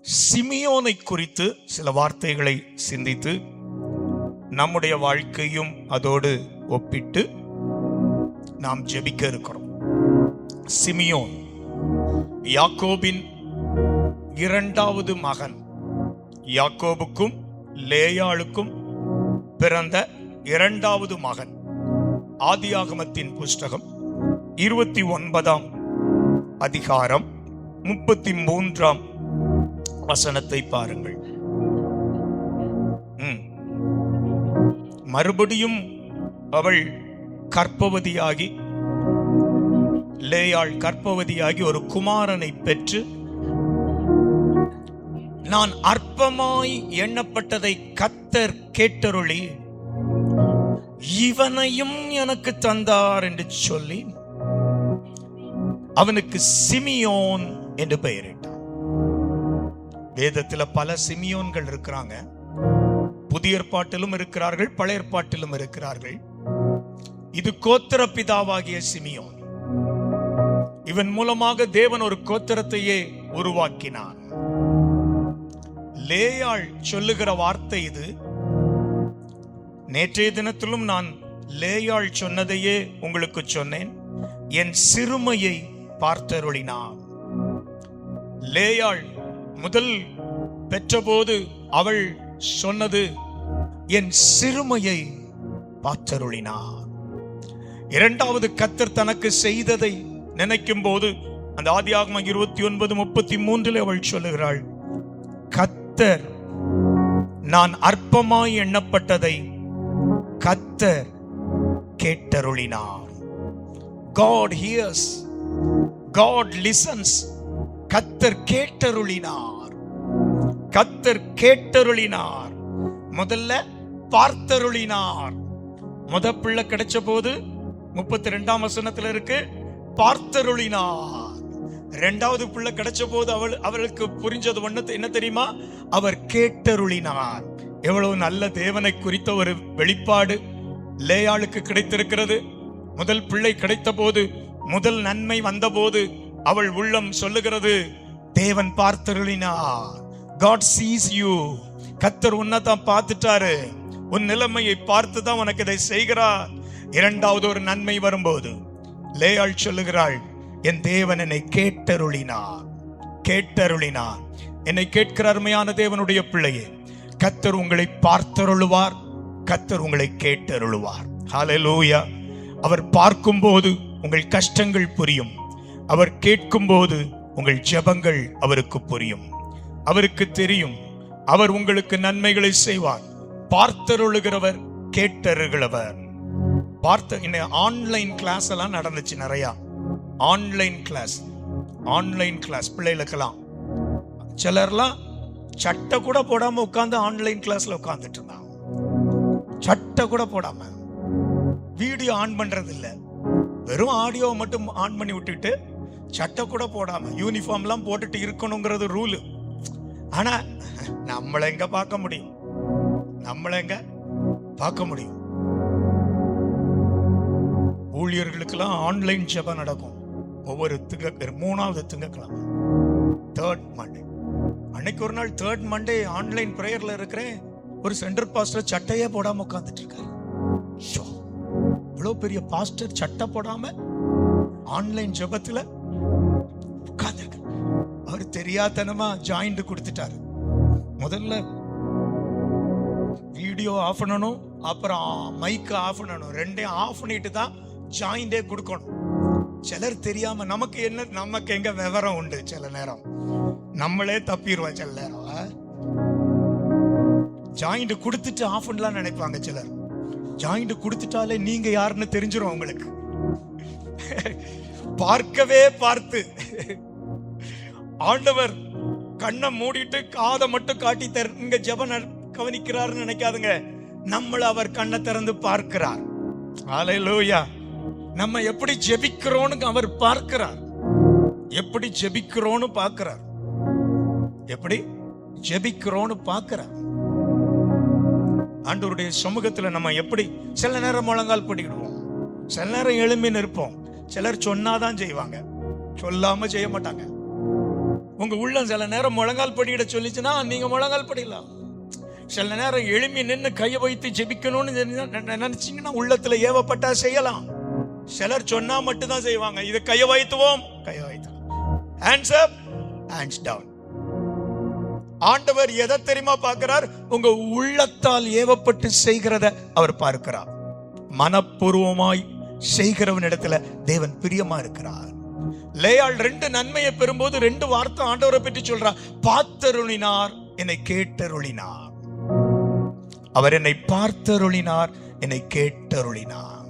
சிமியோனை குறித்து சில வார்த்தைகளை சிந்தித்து நம்முடைய வாழ்க்கையும் அதோடு ஒப்பிட்டு நாம் ஜெபிக்க இருக்கிறோம். சிமியோன் யாக்கோபின் இரண்டாவது மகன். யாக்கோபுக்கும் லேயாளுக்கும் பிறந்த இரண்டாவது மகன். ஆதியாகமத்தின் புஸ்தகம் 29ஆம் அதிகாரம் 33ஆம் வசனத்தை பாருங்கள். மறுபடியும் அவள் கர்ப்பவதியாகி, லேயாள் கர்ப்பவதியாகி ஒரு குமாரனை பெற்று, நான் அற்பமாய் எண்ணப்பட்டதை கர்த்தர் கேட்டருளி இவனையும் எனக்கு தந்தார் என்று சொல்லி அவனுக்கு சிமியோன் என்று பெயரிட்டார். வேதத்துல பல சிமியோன்கள் இருக்கிறாங்க. புதிய ஏற்பாட்டிலும் இருக்கிறார்கள், பழைய ஏற்பாட்டிலும் இருக்கிறார்கள். இது கோத்திர பிதாவாகிய சிமியோன். இவன் மூலமாக தேவன் ஒரு கோத்திரத்தையே உருவாக்கினான். லேயாள் சொல்லுகிற வார்த்தை இது. நேற்றைய தினத்திலும் நான் லேயாள் சொன்னதையே உங்களுக்கு சொன்னேன். என் சிறுமையை பார்த்தருளினான். லேயாள் முதல் பெற்றபோது அவள் சொன்னது, என் சிறுமையை பார்த்தருளினார். இரண்டாவது கர்த்தர் தனக்கு செய்ததை நினைக்கும் போது அந்த ஆதியாகமம் 29:33 அவள் சொல்லுகிறாள், கர்த்தர் நான் அற்பமாய் எண்ணப்பட்டதை கர்த்தர் கேட்டருளினார். God hears, God listens. கர்த்தர் கேட்டருளினார். கர்த்தர் கேட்டருளினார். முதல்ல பார்த்தருளினார். பிள்ளை கிடைச்ச போது 32ஆம் வசனத்துல இருக்கு, பார்த்தருளினார். இரண்டாவது பிள்ளை கிடைச்ச போது அவளுக்கு புரிஞ்சது என்ன தெரியுமா? அவர் கேட்டருளினார். எவ்வளவு நல்ல தேவனை குறித்த ஒரு வெளிப்பாடு லேயாளுக்கு கிடைத்திருக்கிறது. முதல் பிள்ளை கிடைத்த போது, முதல் நன்மை வந்த போது அவள் உள்ளம் சொல்லுகிறது, தேவன் பார்த்தருளினார். God sees you. கர்த்தர் உன்னை தான் பார்த்துட்டாரு. உன் நிலைமையை பார்த்து தான் உனக்கு இதை செய்கிறார். இரண்டாவது ஒரு நன்மை வரும்போது லேயாள் சொல்லுகிறாள், என் தேவன் என்னை கேட்டருளினார். கேட்டருளினார். என்னை கேட்கிற அருமையான தேவனுடைய பிள்ளையே, கர்த்தர் உங்களை பார்த்தருளுவார். கர்த்தர் உங்களை கேட்டருளுவார். ஹல்லேலூயா. அவர் பார்க்கும்போது உங்கள் கஷ்டங்கள் புரியும். அவர் கேட்கும்போது உங்கள் ஜெபங்கள் அவருக்கு புரியும். அவருக்கு தெரியும். அவர் உங்களுக்கு நன்மைகளை செய்வார். பார்த்தருளுகிறவர், கேட்டருகிறவர். ஆன்லைன் கிளாஸ் எல்லாம் நடந்துச்சு. நிறைய ஆன்லைன் கிளாஸ் பிள்ளைகளுக்கெல்லாம். சிலர்லாம் சட்டை கூட போடாம உட்கார்ந்து ஆன்லைன் கிளாஸ்ல உட்கார்ந்துட்டு இருந்தாங்க. சட்டை கூட போடாம, வீடியோ ஆன் பண்றது இல்ல, வெறும் ஆடியோ மட்டும் ஆன் பண்ணி விட்டுட்டு சட்டை கூட போடாம யூனிஃபார்ம்லாம் போட்டுட்டு இருக்கணுங்கிறது ரூல். ஆனா நம்மள எங்க பார்க்க முடியும்? ஊழியர்களுக்கெல்லாம் ஆன்லைன் ஜெபம் நடக்கும். ஒவ்வொரு 3வது திங்கட்கிழமை, 3rd மண்டே. அன்னைக்கு ஒரு நாள் 3rd மண்டே ஆன்லைன் பிரேயர்ல இருக்கிறேன். ஒரு சென்டர் பாஸ்டர் சட்டையே போடாம உட்கார்ந்துட்டு இருக்காரு. இவ்வளவு பெரிய பாஸ்டர் சட்டை போடாம ஆன்லைன் ஜெபத்துல உட்கார்ந்துருக்கு. அவர் தெரியாதனமா ஜாயிண்ட் கொடுத்துட்டாரு. முதல்ல வீடியோ ஆஃப் பண்ணணும், அப்புறம் மைக் ஆஃப் பண்ணணும். ரெண்டையும் ஆஃப் பண்ணிட்டு தான் ஜாயிண்டே கொடுக்கணும். சிலர் தெரியாம, நமக்கு எங்க விவரம் உண்டு. சில நேரம் நம்மளே தப்பிடுவோம். சில நேரம் ஜாயிண்ட் கொடுத்துட்டு ஆஃப் பண்ணலாம் நினைப்பாங்க சிலர். ஜாயிண்ட் கொடுத்துட்டாலே நீங்க யாருன்னு தெரிஞ்சிரும் உங்களுக்கு. பார்க்கவே பார்த்து ஆண்டவர் கண்ணை மூடிட்டு காதை மட்டும் காட்டி இங்க ஜெபம் கவனிக்கிறாருன்னு நினைக்காதுங்க. நம்மள அவர் கண்ணை திறந்து பார்க்கிறார். ஹல்லேலூயா. நம்ம எப்படி ஜெபிக்கிறோன்னு அவர் பார்க்கிறார். எப்படி ஜெபிக்கிறோன்னு பார்க்கிறார். ஆண்டவருடைய சமூகத்துல நம்ம எப்படி சில நேரம் முழங்கால் படிடுவோம், சில நேரம் எழும்பி நிற்போம். சிலர் சொன்னாதான் செய்வாங்க, சொல்லாம செய்ய மாட்டாங்க. உங்க உள்ளம் சில நேரம் முழங்கால் படியிட சொல்லிச்சுன்னா நீங்க முழங்கால் படிக்கலாம். சில நேரம் எழுப்பி நின்று கையை வைத்து ஜெபிக்கணும்னு நினைச்சீங்கன்னா உள்ளத்துல ஏவப்பட்டா செய்யலாம். சிலர் சொன்னா மட்டும் தான் செய்வாங்க. இது கையை வைத்துவோம், கையை வைத்து ஹேண்ட்ஸ் அப், ஹேண்ட்ஸ் டவுன். ஆண்டவர் எதை தெரியுமா பார்க்கிறார்? உங்க உள்ளத்தால் ஏவப்பட்டு செய்கிறத அவர் பார்க்கிறார். மனப்பூர்வமாய் செய்கிறவனிடத்துல தேவன் பிரியமா இருக்கிறார். லேயாள் 2 நன்மையை பெறும்போது 2 வார்த்தை ஆண்டவரை பற்றி சொல்றார். பார்த்தருளினார், என்னை கேட்டருளினார். அவர் என்னை பார்த்தருளினார், என்னை கேட்டருளினார்.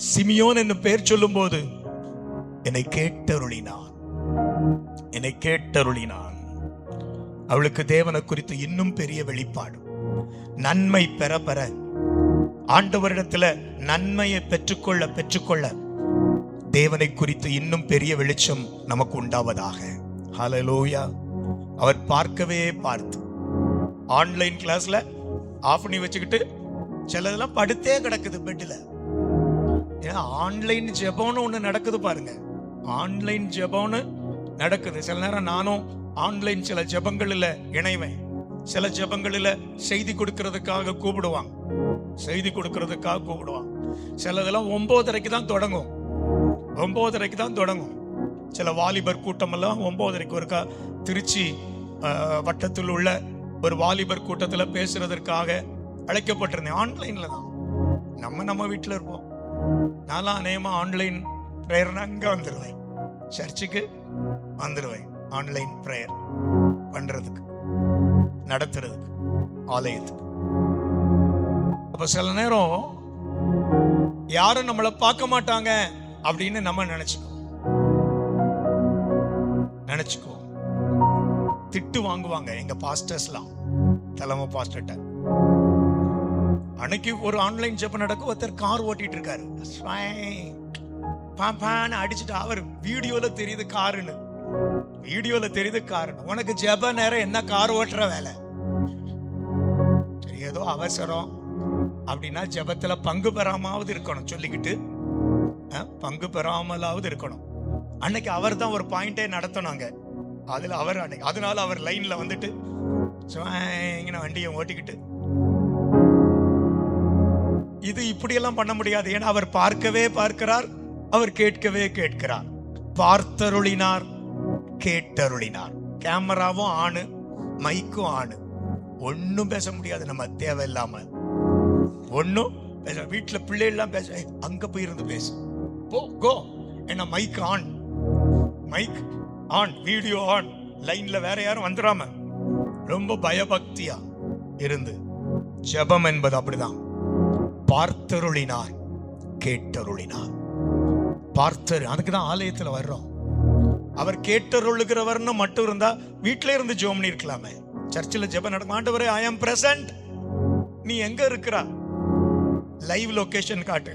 சிமியோன் என்று பெயர் சொல்லும் போது என்னை கேட்டருளினார், என்னை கேட்டருளினார். அவளுக்கு தேவனை குறித்து இன்னும் பெரிய வெளிப்பாடு. நன்மை பெற பெற ஆண்டவரிடத்துல நன்மையை பெற்றுக்கொள்ள பெற்றுக்கொள்ள தேவனை குறித்து இன்னும் பெரிய வெளிச்சம் நமக்கு உண்டாவதாக. ஹல்லேலூயா. அவர் பார்க்கவே பார்த்து ஆன்லைன் கிளாஸ்ல ஆஃப் பண்ணி வச்சுக்கிட்டு சிலதெல்லாம் படுத்தே கிடக்குது பெட்ல. ஏன்னா ஆன்லைன் ஜெபம்னு ஒண்ணு நடக்குது பாருங்க. ஆன்லைன் ஜெபம்னு நடக்குது. சில நேரம் நானும் ஆன்லைன் சில ஜெபங்களில் இணைவேன். சில ஜெபங்களில் செய்தி கொடுக்கறதுக்காக கூப்பிடுவாங்க, செய்தி கொடுக்கறதுக்காக கூப்பிடுவாங்க. சிலதெல்லாம் 9:30 தான் தொடங்கும், 9:30 தான் தொடங்கும். சில வாலிபர் கூட்டமெல்லாம் 9:30 ஒருக்கா திருச்சி வட்டத்தில் உள்ள ஒரு வாலிபர் கூட்டத்தில் பேசுறதற்காக அழைக்கப்பட்டிருந்தேன். ஆன்லைன்ல தான். நம்ம வீட்டில் இருப்போம். நான்லாம் அநேகமா ஆன்லைன் ப்ரேயர்னா அங்கே வந்துடுவேன், சர்ச்சுக்கு வந்துடுவேன். ஆன்லைன் ப்ரேயர் பண்றதுக்கு, நடத்துறதுக்கு, ஆலயத்துக்கு. அப்ப சில நேரம் யாரும் நம்மளை பார்க்க மாட்டாங்க அப்படின்னு நம்ம நினைச்சுக்குவோம். திட்டு வாங்குவாங்க எங்க பாஸ்டர்ஸ்லாம், தலைமை பாஸ்டர்ட்ட. அன்னைக்கு ஒரு ஆன்லைன் ஜெபம் நடக்கும். ஒருத்தர் கார் ஓட்டிட்டு இருக்காரு, அடிச்சுட்டு அவர் வீடியோல தெரியுது காருன்னு, வீடியோல தெரியுது காருன்னு. உனக்கு ஜெப நேரம் என்ன கார் ஓட்டுற வேலை? ஏதோ அவசரம் அப்படின்னா ஜெபத்துல பங்கு பெறாமாவது இருக்கணும், சொல்லிக்கிட்டு பங்கு பெறாமலாவது இருக்கணும். அன்னைக்கு அவர் தான் ஒரு பாயிண்டே நடத்தணுங்க. அதுல அவர் அன்னைக்கு அதனால அவர் லைன்ல வந்துட்டு வண்டியை ஓட்டிக்கிட்டு. இது இப்படியெல்லாம் பண்ண முடியாது. ஏன்னா அவர் பார்க்கவே பார்க்கிறார், அவர் கேட்கவே கேட்கிறார். பார்த்தருளினார், கேட்டருளினார். கேமராவும் ஆணு, மைக்கும் ஆணு. ஒன்னும் பேச முடியாது நம்ம தேவையில்லாம. ஒன்னும் பேச. வீட்டுல பிள்ளை எல்லாம் பேச, அங்க போய் இருந்து பேசு, போ கோ. என்ன mic on, mic on, video on, லைன்ல வேற யாரும் வந்துடாம ரொம்ப பயபக்தியா இருந்து. ஜெபம் என்பது அப்படிதான். பார்த்தருளினார், கேட்டருளினார். அதுக்குதான் ஆலயத்துல வர்றோம். அவர் கேட்டருளுகிறவர்னு மட்டும் இருந்தா வீட்டில இருந்து ஜெபம் பண்ணி இருக்கலாமே. சர்ச்சில் ஜெபம் நடக்கும். ஆண்டவரே ஐ அம் பிரசன்ட், நீ எங்க இருக்கிறா? லைவ் லொகேஷன் காட்டு.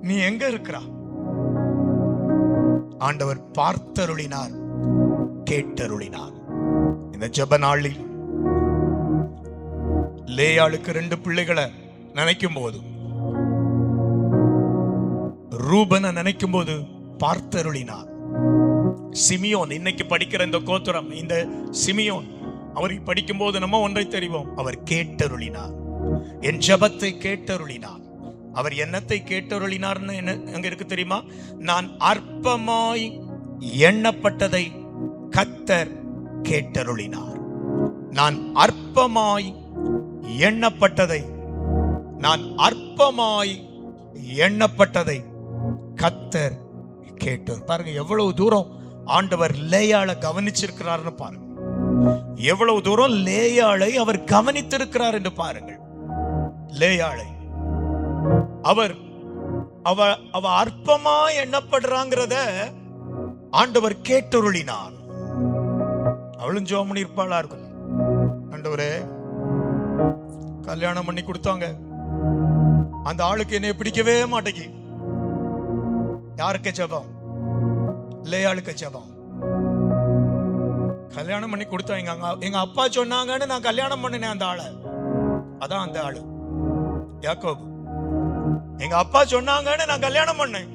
நீ எங்க இருக்கிறா? ஆண்டவர் பார்த்தருளினார், கேட்டருளினார். இந்த ஜெப நாளில் லேயாளுக்கு 2 பிள்ளைகளை நினைக்கும் போது, ரூபனை நினைக்கும் போது பார்த்தருளினார். சிமியோன், இன்னைக்கு படிக்கிற இந்த கோத்திரம், இந்த சிமியோன், அவரை படிக்கும் போது நம்ம ஒன்றை தெரிவோம், அவர் கேட்டருளினார். என் ஜெபத்தை கேட்டருளினார். அவர் என்னத்தை கேட்டருளினார்னு அங்க இருக்கு தெரியுமா? நான் அற்பமாய் எண்ணப்பட்டதை கர்த்தர் கேட்டருளினார். நான் அற்பமாய் எண்ணப்பட்டதை, நான் அற்பமாய் எண்ணப்பட்டதை கர்த்தர் கேட்டார். பாருங்க எவ்வளவு தூரம் ஆண்டவர் லேயாளை கவனிச்சிருக்கிறார்னு பாருங்க. எவ்வளவு தூரம் லேயாளை அவர் கவனித்திருக்கிறார் என்று பாருங்கள். லேயாளை அவ அற்பமா எண்ணப்படுறாங்கிறத ஆண்டவர் கேட்டருளினார். அவளும் ஜெபம் பண்ணி இருப்பாளா இருக்கும். ஆண்டவரே, கல்யாணம் பண்ணி கொடுத்தாங்க, அந்த ஆளுக்கு என்னை பிடிக்கவே மாட்டேங்கி. யாருக்கு ஜெபம்? லேயாளுக்கு ஜெபம். கல்யாணம் பண்ணி கொடுத்தாங்க. எங்க அப்பா சொன்னாங்கன்னு நான் கல்யாணம் பண்ணினேன் அந்த ஆளை. அதான் அந்த ஆளு யாக்கோபு. எங்க அப்பா சொன்னாங்கன்னு நான் கல்யாணம் பண்ணேன்.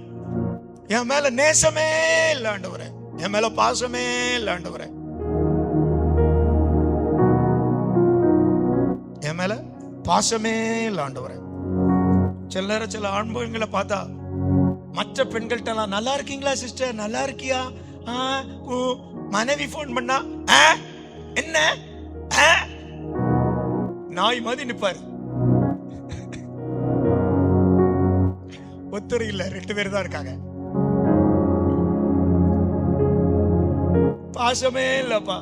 என் மேல நேசமே இல்ல ஆண்டவரே. என் மேல பாசமே இல்ல ஆண்டவரே, என் மேல பாசமே இல்ல ஆண்டவரே. சில நேரம் சில ஆண்களை பார்த்தா மற்ற பெண்கள்ட்ட நல்லா இருக்கீங்களா சிஸ்டர், நல்லா இருக்கியா, மனைவி போன் பண்ணா என்ன நாய் மாதிரி நிப்பாரு. ஒருத்தர் இல்ல, 2 பேர் தான் இருக்காங்க. பாசமே இல்லப்பா.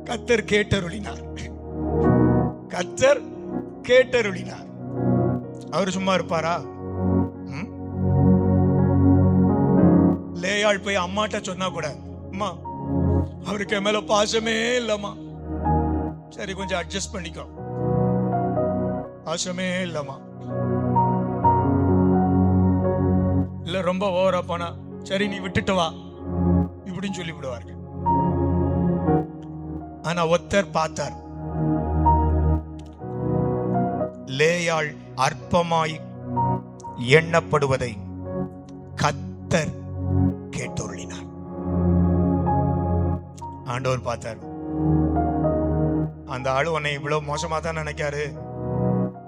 கர்த்தர் கேட்டருளினார், கர்த்தர் கேட்டருளினார். அவர் சும்மா இருப்பாரா? லேயாள் போய் அம்மாட்ட சொன்னா கூட, அம்மா அவருக்கு என் மேல பாசமே இல்லம்மா, சரி கொஞ்சம் அட்ஜஸ்ட் பண்ணிக்கோ, பாசமே இல்லம்மா. இல்ல ரொம்ப ஓவரா போனா, சரி நீ விட்டுட்டு வா இப்படின்னு சொல்லி விடுவார்கள். ஆனா ஒருத்தர் பார்த்தார், லேயாள் அற்பமாய் எண்ணப்படுவதை கர்த்தர் கேட்டருளினார். ஆண்டவர் பார்த்தார், அந்த ஆளு உன்னை இவ்வளவு மோசமா தான் நினைக்காரு,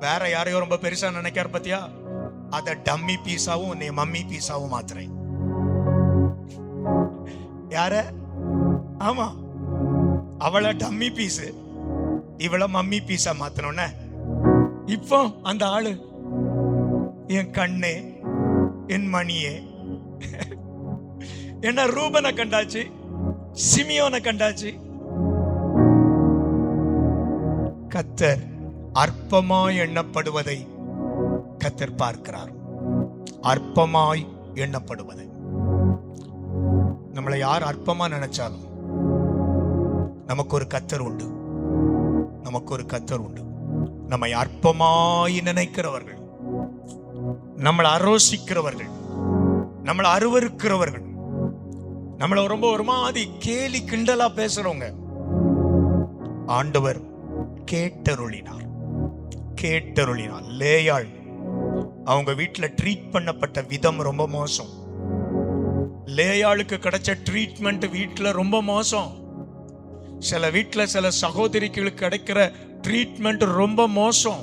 வேற யாரையோ ரொம்ப பெருசா நினைக்காரு பத்தியா, அத டம்மி பீஸாவும் உன்னை மம்மி பீஸாவும் மாத்துறேன். யார? ஆமா, அவளை டம்மி பீஸ், இவள மம்மி பீஸா மாத்தணும்ன. இப்போ அந்த ஆளு என் கண்ணே, என் மணியே, என்ன ரூபனை கண்டாச்சு, சிமியோனை கண்டாச்சு. கர்த்தர் அற்பமாய் எண்ணப்படுவதை கர்த்தர் பார்க்கிறார். அற்பமாய் எண்ணப்படுவதை. நம்மளை யார் அற்பமா நினைச்சாலும் நமக்கு ஒரு கர்த்தர் உண்டு, நமக்கு ஒரு கர்த்தர் உண்டு. நம்மை அற்பமாய் நினைக்கிறவர்கள், நம்மளை அரோசிக்கிறவர்கள், நம்மளை அருவருக்கிறவர்கள், நம்மளை ரொம்ப ஒரு மாதிரி கேலி கிண்டலா பேசுறவங்க, ஆண்டவர் கேட்டருளினார், கேட்டருளினார். லேயாள் அவங்க வீட்டுல ட்ரீட் பண்ணப்பட்ட விதம் ரொம்ப மோசம். லேயாளுக்கு கிடைச்ச ட்ரீட்மெண்ட் வீட்டுல ரொம்ப மோசம். சில வீட்டுல சில சகோதரிகளுக்கு கிடைக்கிற ட்ரீட்மெண்ட் ரொம்ப மோசம்.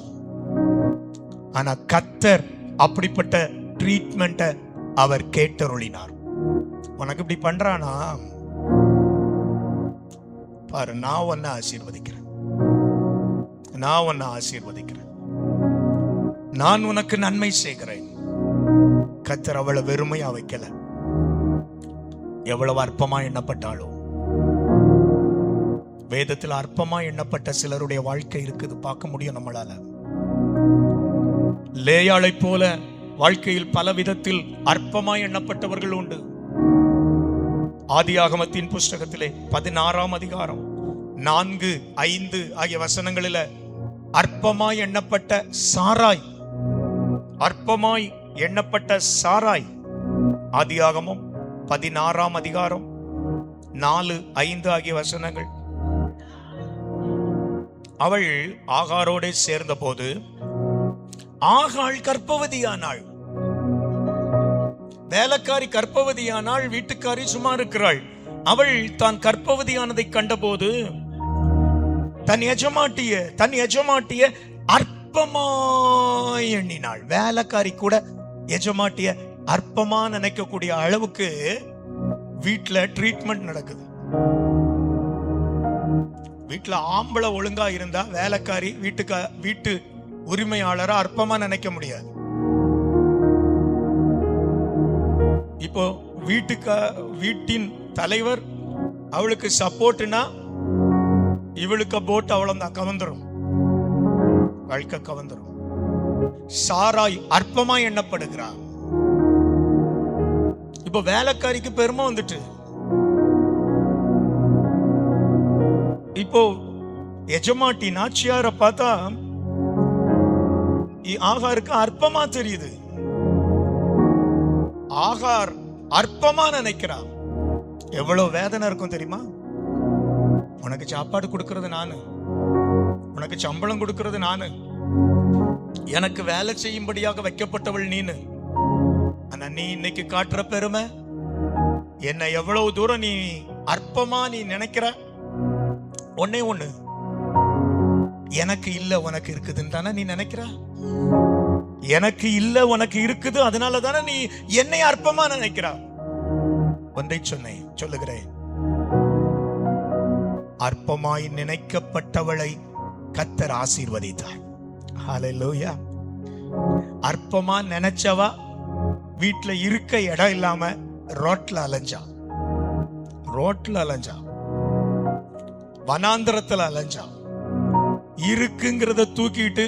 ஆனா கர்த்தர் அப்படிப்பட்ட ட்ரீட்மெண்ட்டை அவர் கேட்டருளினார். உனக்கு இப்படி பண்றானா பாரு, நான் உன்னை ஆசீர்வதிக்கிறேன், நான் உன்னை ஆசீர்வதிக்கிறேன், நான் உனக்கு நன்மை செய்கிறேன். கர்த்தர் அவளை வெறுமையா வைக்கல. எவ்வளவு அற்பமா எண்ணப்பட்டாலும், வேதத்தில் அற்பமா எண்ணப்பட்ட சிலருடைய வாழ்க்கை இருக்குது, பார்க்க முடியும் நம்மளால. லேயாளை போல வாழ்க்கையில் பல விதத்தில் அற்பமாய் எண்ணப்பட்டவர்கள் உண்டு. ஆதியாகமத்தின் புஸ்தகத்திலே 16ஆம் அதிகாரம் 4, 5 ஆகிய வசனங்களில் அற்பமாய் எண்ணப்பட்ட சாராய், அற்பமாய் எண்ணப்பட்ட சாராய், ஆதியாகமம் 16ஆம் அதிகாரம் 4, 5 ஆகிய வசனங்கள். அவள் ஆகாரோடு சேர்ந்த போது ஆகாள் கர்ப்பவதியானாள். வேலைக்காரி கர்ப்பவதியானாள், வீட்டுக்காரி சும்மா இருக்கிறாள். அவள் தான் கர்ப்பவதியானதை கண்டபோது தன் எஜமாட்டிய அற்பமாய் எண்ணினாள். வேலைக்காரி கூட எஜமாட்டிய அற்பமா நினைக்கக்கூடிய அளவுக்கு வீட்டுல ட்ரீட்மெண்ட் நடக்குது. வீட்டுல ஆம்பளை ஒழுங்கா இருந்தா வேலைக்காரி வீட்டு உரிமையாளரை அற்பமா நினைக்க முடியாது. இப்போ வீட்டின் தலைவர் அவளுக்கு சப்போர்ட்னா இவளுக்கு போட்டு அவ்வளவுதான் கவர்ந்துரும், வாழ்க்கை கவர்ந்துரும். சாராய் அற்பமா எண்ணப்படுகிறார். இப்போ வேலைக்காரிக்கு பெருமை வந்துட்டு, இப்போ எஜமாட்டி நாச்சியார பார்த்தா ஆகாருக்கு அற்பமா தெரியுது. ஆகார் அற்பமா நினைக்கிறான். எவ்வளவு வேதனை இருக்கும் தெரியுமா? உனக்கு சாப்பாடு கொடுக்கறது நானு, உனக்கு சம்பளம் கொடுக்கறது நானு, எனக்கு வேலை செய்யும்படியாக வைக்கப்பட்டவள் நீனு. ஆனா நீ இன்னைக்கு காட்டுற பெருமை என்னை எவ்வளவு தூரம் நீ அற்பமா நீ நினைக்கிற, ஒன்னே ஒண்ணு, எனக்கு இல்ல உனக்கு இருக்குதுன்னு தானே நீ நினைக்கிற. எனக்கு இல்ல உனக்கு இருக்குது, அதனால தானே நீ என்னை அற்பமா நினைக்கிற. ஒன்றை சொல்லுகிறேன், அற்பமாய் நினைக்கப்பட்டவளை கர்த்தர் ஆசீர்வதித்தார். ஹல்லேலூயா. அற்பமா நினைச்சவா வீட்டுல இருக்க இடம் இல்லாம ரோட்ல அலைஞ்சா, வனாந்திரத்துல அலைஞ்சா, இருக்குங்கிறத தூக்கிட்டு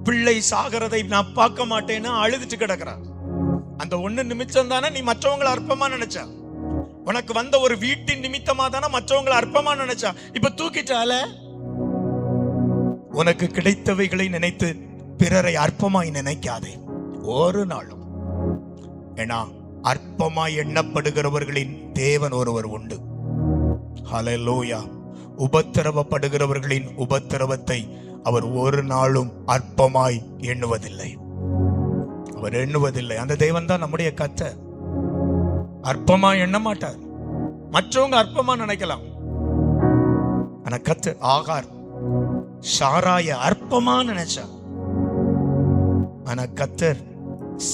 பிள்ளை சாகிறதை நான் பார்க்க மாட்டேன்னு அழுதுட்டு கிடக்குறான். அந்த ஒண்ணு நிமித்தம் தானே நீ மற்றவங்களை அற்பமா நினைச்ச. உனக்கு வந்த ஒரு வீட்டின் நிமித்தமா தானே மற்றவங்களை அற்பமா நினைச்சா. இப்ப தூக்கிட்டால. உனக்கு கிடைத்தவைகளை நினைத்து பிறரை அற்பமாய் நினைக்காதே ஒரு நாளும். ஏன்னா அற்பமாய் எண்ணப்படுகிறவர்களின் தேவன் ஒருவர் உண்டு. ஹல்லேலூயா. உபத்திரவப்படுகிறவர்களின் உபத்திரவத்தை அவர் ஒரு நாளும் அற்பமாய் எண்ணுவதில்லை. அவர் எண்ணுவதில்லை. அந்த தேவன் தான் நம்முடைய கர்த்தர். அற்பமா எண்ண மாட்டார். மற்றவங்க அற்பமா நினைக்கலாம், ஆனா கர்த்தர் ஆகார் சாராய அற்பமா நினைச்சார். ஆனா கர்த்தர்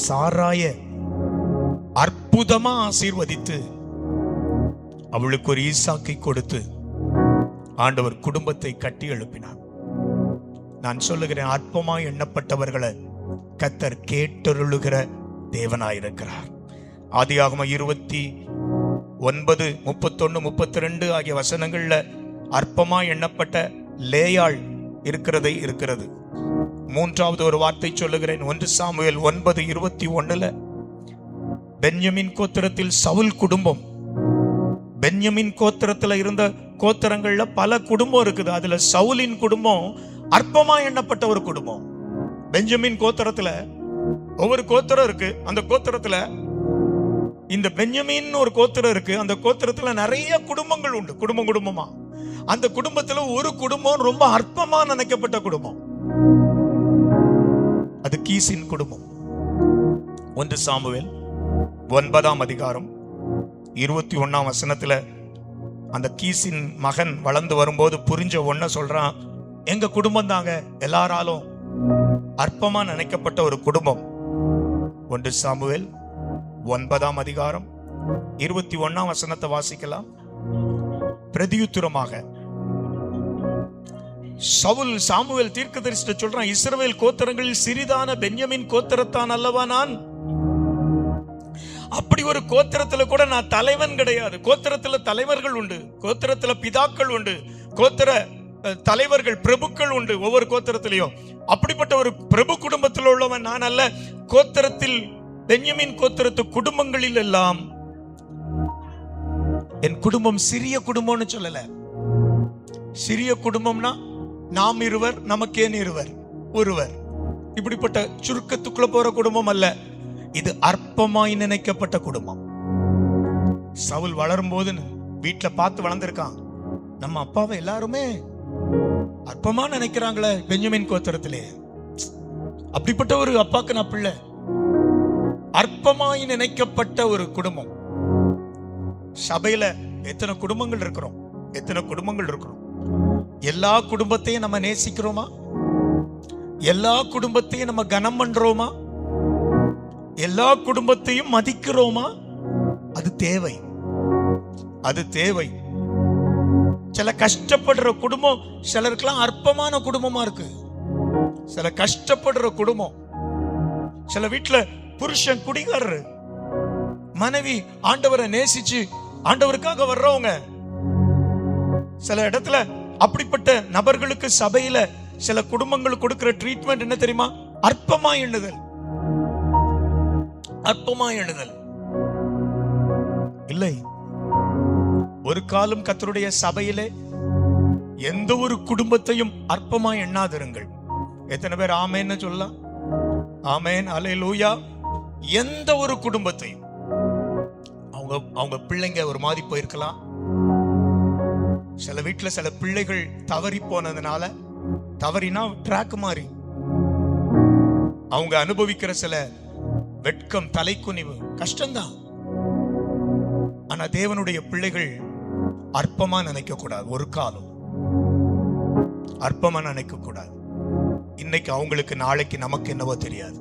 சாராய அற்புதமா ஆசீர்வதித்து அவளுக்கு ஒரு ஈசாக்கை கொடுத்து ஆண்டவர் குடும்பத்தை கட்டி எழுப்பினார். நான் சொல்லுகிறேன், அற்பமாய் எண்ணப்பட்டவர்களை கர்த்தர் கேட்டருளுகிற தேவனாயிருக்கிறார். ஆதியாகமம் 29:31-32 ஆகிய வசனங்கள்ல அற்பமாய் எண்ணப்பட்ட லேயாள் இருக்கிறது. மூன்றாவது ஒரு வார்த்தை சொல்லுகிறேன். 1 சாமுவேல் 9:21 பென்யமின் கோத்திரத்தில் சவுல் குடும்பம். பென்யமின் கோத்திரத்துல இருந்த கோத்திரங்கள்ல பல குடும்பம் இருக்குது. அதுல சவுலின் குடும்பம் அற்பமா எண்ணப்பட்ட ஒரு குடும்பம். பென்யமின் கோத்திரத்துல ஒவ்வொரு கோத்திரம் இருக்கு. அந்த கோத்திரத்துல இந்த பென்யமின் ஒரு கோத்திரம் இருக்கு. அந்த கோத்திரத்துல நிறைய குடும்பங்கள் உண்டு, குடும்பமா. அந்த குடும்பத்துல ஒரு குடும்பம் ரொம்ப அற்பமா நினைக்கப்பட்ட குடும்பம். அது கீசின் குடும்பம். 1 சாமுவேல் 9:21 அந்த கீசின் மகன் வளர்ந்து வரும்போது புரிஞ்ச ஒன்ன சொல்றான், எங்க குடும்பம் தாங்க எல்லாராலும் அற்பமா நினைக்கப்பட்ட ஒரு குடும்பம். 1 சாமுவேல் 9:21 வாசிக்கலாம். பிரதியுத்தரமாக சவுல் சாமுவேல் தீர்க்கதரிசிட்ட சொல்றான், இஸ்ரவேல் கோத்திரங்களில் சிறிதான பென்யமின் கோத்திரத்தான் அல்லவா நான்? அப்படி ஒரு கோத்திரத்துல கூட நான் தலைவன் கிடையாது. கோத்திரத்துல தலைவர்கள் உண்டு, கோத்திரத்துல பிதாக்கள் உண்டு, கோத்திர தலைவர்கள் பிரபுக்கள் உண்டு ஒவ்வொரு கோத்திரத்திலையும். அப்படிப்பட்ட ஒரு பிரபு குடும்பத்தில் உள்ளவன் நான் அல்ல. கோத்திரத்தில் பென்யமின் கோத்திரத்து குடும்பங்களில் எல்லாம் என் குடும்பம் சிறிய குடும்பம்னு சொல்லல. சிறிய குடும்பம்னா நாம் இருவர் நமக்கேன் இருவர் ஒருவர், இப்படிப்பட்ட சுருக்கத்துக்குள்ள போற குடும்பம் அல்ல. இது அற்பமாய் நினைக்கப்பட்ட குடும்பம். சவுல் வளரும் போது வீட்டுல பார்த்து வளர்ந்திருக்கான், நம்ம அப்பாவை எல்லாருமே அற்பமா நினைக்கிறாங்களே பென்யமின் கோத்திரத்திலே. அப்படிப்பட்ட ஒரு அப்பாக்கு நான் பிள்ளை. அற்பமாய் நினைக்கப்பட்ட ஒரு குடும்பம். சபையில எத்தனை குடும்பங்கள் இருக்கிறோம், எல்லா குடும்பத்தையும் நம்ம நேசிக்கிறோமா? எல்லா குடும்பத்தையும் நம்ம கனம் பண்றோமா? எல்லா குடும்பத்தையும் மதிக்கிறோமா? அது தேவை. சில கஷ்டப்படுற குடும்பம் சிலருக்கெல்லாம் அற்பமான குடும்பமா இருக்கு. சில கஷ்டப்படுற குடும்பம், சில வீட்டுல புருஷன் குடிகாரரு, மனைவி ஆண்டவரை நேசிச்சு ஆண்டவருக்காக வர்றவங்க. சில இடத்துல அப்படிப்பட்ட நபர்களுக்கு சபையில சில குடும்பங்கள் கொடுக்கிற ட்ரீட்மெண்ட் என்ன தெரியுமா? அற்பமா எண்ணுதல் இல்லை. ஒரு காலம் கர்த்தருடைய சபையிலே எந்த ஒரு குடும்பத்தையும் அற்பமா எண்ணாதிருங்கள். எத்தனை பேர் ஆமேன்னு சொல்லலாம்? ஆமேன், அல்லேலூயா. எந்த ஒரு குடும்பத்தையும் அவங்க பிள்ளைங்க ஒரு மாதிரி போயிருக்கலாம். சில வீட்டுல சில பிள்ளைகள் தவறி போனதுனால, தவறினா ட்ராக் மாறி அவங்க அனுபவிக்கிற சில வெட்கம், தலைக்குனிவு, கஷ்டம்தான். ஆனா தேவனுடைய பிள்ளைகள் அற்பமா நினைக்க கூடாது. ஒரு காலம் அற்பமா நினைக்க கூடாது. இன்னைக்கு அவங்களுக்கு, நாளைக்கு நமக்கு என்னவோ தெரியாது.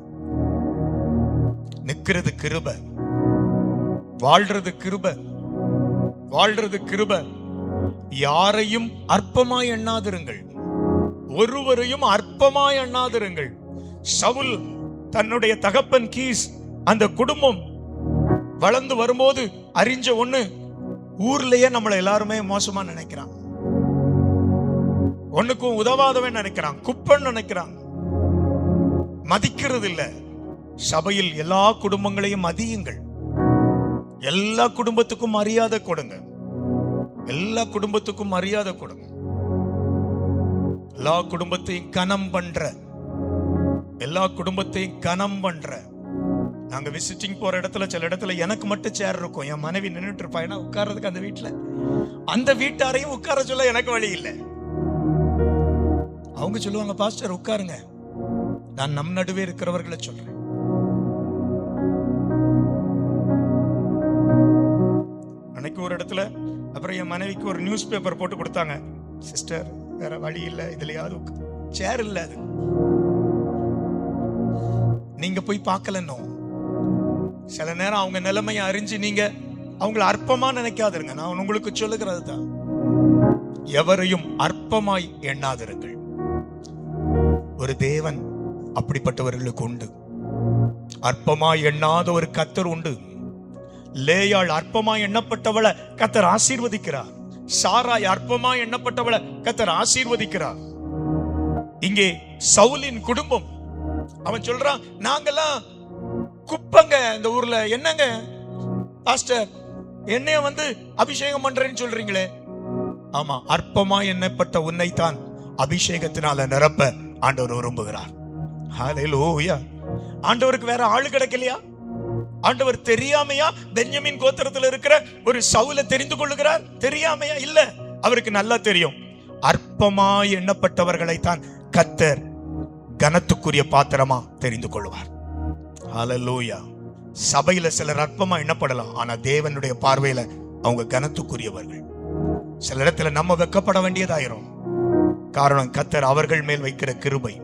நிக்கிறது கிருபை, வாழ்றது கிருபை, வாழ்றது கிருபை. யாரையும் அற்பமாய் எண்ணாதிருங்கள், ஒருவரையும் அற்பமாய் எண்ணாதிருங்கள். சவுல் தன்னுடைய தகப்பன் கீஸ், அந்த குடும்பம் வளர்ந்து வரும்போது அறிஞ்ச ஒண்ணு, ஊர்லயே நம்மளை எல்லாருமே மோசமா நினைக்கிறான், ஒண்ணுக்கும் உதவாதவன் நினைக்கிறான், குப்பன் நினைக்கிறான், மதிக்கிறது இல்ல. சபையில் எல்லா குடும்பங்களையும் மதியுங்கள். எல்லா குடும்பத்துக்கும் மரியாதை கொடுங்க. எல்லா குடும்பத்துக்கும் மரியாதை கொடுங்க. எல்லா குடும்பத்தையும் கனம் பண்ற, எல்லா குடும்பத்தையும் கனம் பண்ற. நாங்க விசிட்டிங் போற இடத்துல சில இடத்துல எனக்கு மட்டும் சேர் இருக்கும், என் மனைவி நின்றுட்டு இருப்பா. ஏன்னா உட்கார்றதுக்கு அந்த வீட்டுல அந்த வீட்டாரையும் உட்கார சொல்ல எனக்கு வழி இல்லை. அவங்க சொல்லுவாங்க, பாஸ்டர் உட்காருங்க. நான் நம் நடுவே இருக்கிறவர்களை சொல்றேன். அன்னைக்கு ஒரு இடத்துல அப்புறம் என் மனைவிக்கு ஒரு நியூஸ் பேப்பர் போட்டு கொடுத்தாங்க. சிஸ்டர் வேற வழி இல்லை, இதுலயாவது சேர் இல்ல, அது நீங்க போய் பார்க்கலன்னோ. சில நேரம் அவங்க நிலைமையை அறிஞ்சு நீங்க அவங்களை அற்பமா நினைக்காதிருங்க. நான் உங்களுக்கு சொல்லுகிறது தான், எவரையும் அற்பமாய் எண்ணாதிருங்கள். ஒரு தேவன் அப்படிப்பட்டவர்களுக்கு உண்டு. அற்பமாய் எண்ணாத ஒரு கர்த்தர் உண்டு. லேயாள் அற்பமாய் எண்ணப்பட்டவளை கர்த்தர் ஆசீர்வதிக்கிறார். சாராய் அற்பமாய் எண்ணப்பட்டவளை கர்த்தர் ஆசீர்வதிக்கிறார். இங்கே சவுலின் குடும்பம், அவன் சொல்றான், நாங்கெல்லாம் குப்பங்க இந்த ஊர்ல, என்னங்க பாஸ்டர் என்னைய வந்து அபிஷேகம் பண்றேன்னு சொல்றீங்களே. ஆமா, அற்பமாய் எண்ணப்பட்ட உன்னைத்தான் அபிஷேகத்தினால நிரப்ப ஆண்டவர் விரும்புகிறார். ஹல்லேலூயா. ஆண்டவருக்கு வேற ஆளு கிடைக்கலையா? ஆண்டவர் தெரியாமையா பென்யமின் கோத்திரத்தில் இருக்கிற ஒரு சவுலை தெரிந்து கொள்ளுகிறார்? தெரியாமையா? இல்ல, அவருக்கு நல்லா தெரியும். அற்பமாய் எண்ணப்பட்டவர்களை தான் கர்த்தர் கனத்துக்குரிய பாத்திரமா தெரிந்து கொள்வார். ஹல்லேலூயா. சபையில சிலர் அற்பமா எண்ணப்படலாம், ஆனா தேவனுடைய பார்வையில அவங்க கனத்துக்குரியவர்கள். சில இடத்துல நம்ம வெக்கப்பட வேண்டியதாயிரும். காரணம், கர்த்தர் அவர்கள் மேல் வைக்கிற கிருபை,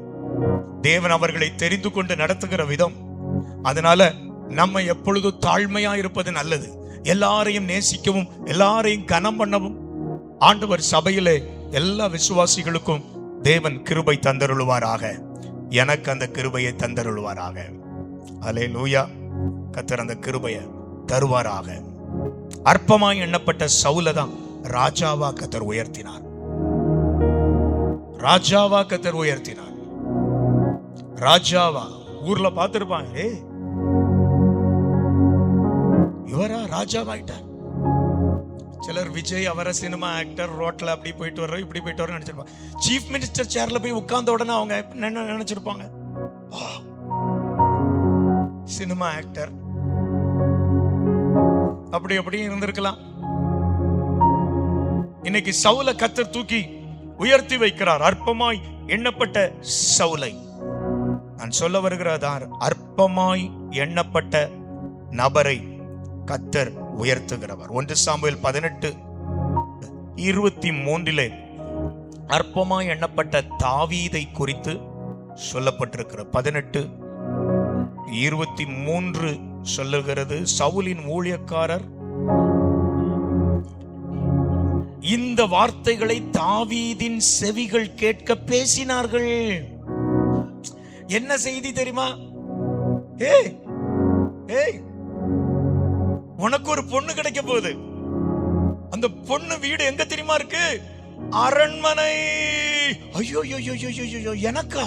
தேவன் அவர்களை தெரிந்து கொண்டு நடத்துகிற விதம். அதனால நம்ம எப்பொழுதும் தாழ்மையா இருப்பது நல்லது. எல்லாரையும் நேசிக்கவும் எல்லாரையும் கனம் பண்ணவும் ஆண்டவர் சபையிலே எல்லா விசுவாசிகளுக்கும் தேவன் கிருபை தந்தருளுவாராக. எனக்கு அந்த கிருபையை தந்தருளுவாராக. அல்லேலூயா. கர்த்தர் அந்த கிருபையை தருவாராக. அற்பமாய் எண்ணப்பட்ட சவுலை தான் ராஜாவா கர்த்தர் உயர்த்தினார். ராஜாவா கர்த்தர் உயர்த்தினார். ராஜாவா ஊர்ல பார்த்திருப்பாங்க, இவரா ராஜாவாயிட்டார். சிலர் விஜய் அவரை சினிமா ஆக்டர், ரோட்ல அப்படி போயிட்டு வர்றோம் இப்படி போயிட்டு வர்றோம் நினைச்சிருப்பாங்க. சீஃப் மினிஸ்டர் சேர்ல போய் உட்கார்ந்த உடனே அவங்க என்ன நினைச்சிருப்பாங்க? சினிமா ஆக்டர் அப்படி அப்படி இருந்திருக்கலாம். இன்னைக்கு சவுலை கர்த்தர் தூக்கி உயர்த்தி வைக்கிறார். அற்பமாய் எண்ணப்பட்ட சவுலை. நான் சொல்ல வருகிறதார், அற்பமாய் எண்ணப்பட்ட நபரை கர்த்தர் உயர்த்துகிறவர். 1 சாமுவேல் 18:23 அற்பமாய் எண்ணப்பட்ட தாவீதை குறித்து சொல்லப்பட்டிருக்கிற 18:23 சொல்லுகிறது, சவுலின் ஊழியக்காரர் இந்த வார்த்தைகளை தாவீதின் செவிகள் கேட்க பேசினார்கள். என்ன செய்தி தெரியுமா? ஏய் ஏய், உனக்கு ஒரு பொண்ணு கிடைக்க போகுது. அந்த பொண்ணு வீடு எங்க தெரியுமா இருக்கு? அரண்மனை. ஐயோ ஐயோ, எனக்கா?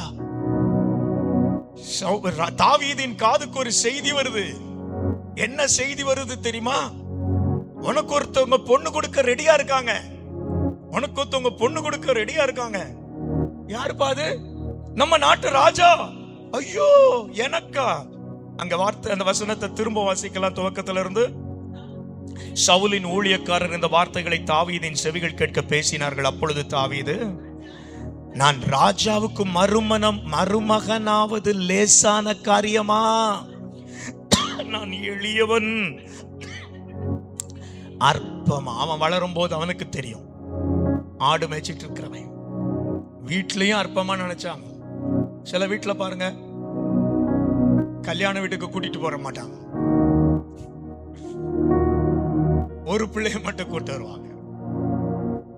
தாவீதின் காதுக்கு ஒரு செய்தி வருது. என்ன செய்தி வருது தெரியுமா? உனக்கு ஒருத்தவங்க பொண்ணு கொடுக்க ரெடியா இருக்காங்க. உனக்கு ஒருத்தவங்க பொண்ணு கொடுக்க ரெடியா இருக்காங்க. யாரு பாது? நம்ம நாட்டு ராஜா. ஐயோ எனக்கா? அங்க வார்த்தை, அந்த வசனத்தை திரும்ப வாசிக்கலாம் துவக்கத்துல இருந்து. சவுலின் ஊழியக்காரர் இந்த வார்த்தைகளை தாவீதின் செவிகள் கேட்க பேசினார்கள். அப்பொழுது தாவீது, நான் ராஜாவுக்கு மருமகனாவது லேசான காரியமா? நான் எளியவன், அற்பமா. அவன் வளரும் போது அவனுக்கு தெரியும், ஆடு மேய்ச்சிட்டு இருக்கிறவன் வீட்லயும் அற்பமா நினைச்சாங்க. சில வீட்டுல பாருங்க, கல்யாண வீட்டுக்கு கூட்டிட்டு போற மாட்டாங்க, ஒரு பிள்ளைய மட்டும் கூட்டு வருவாங்க.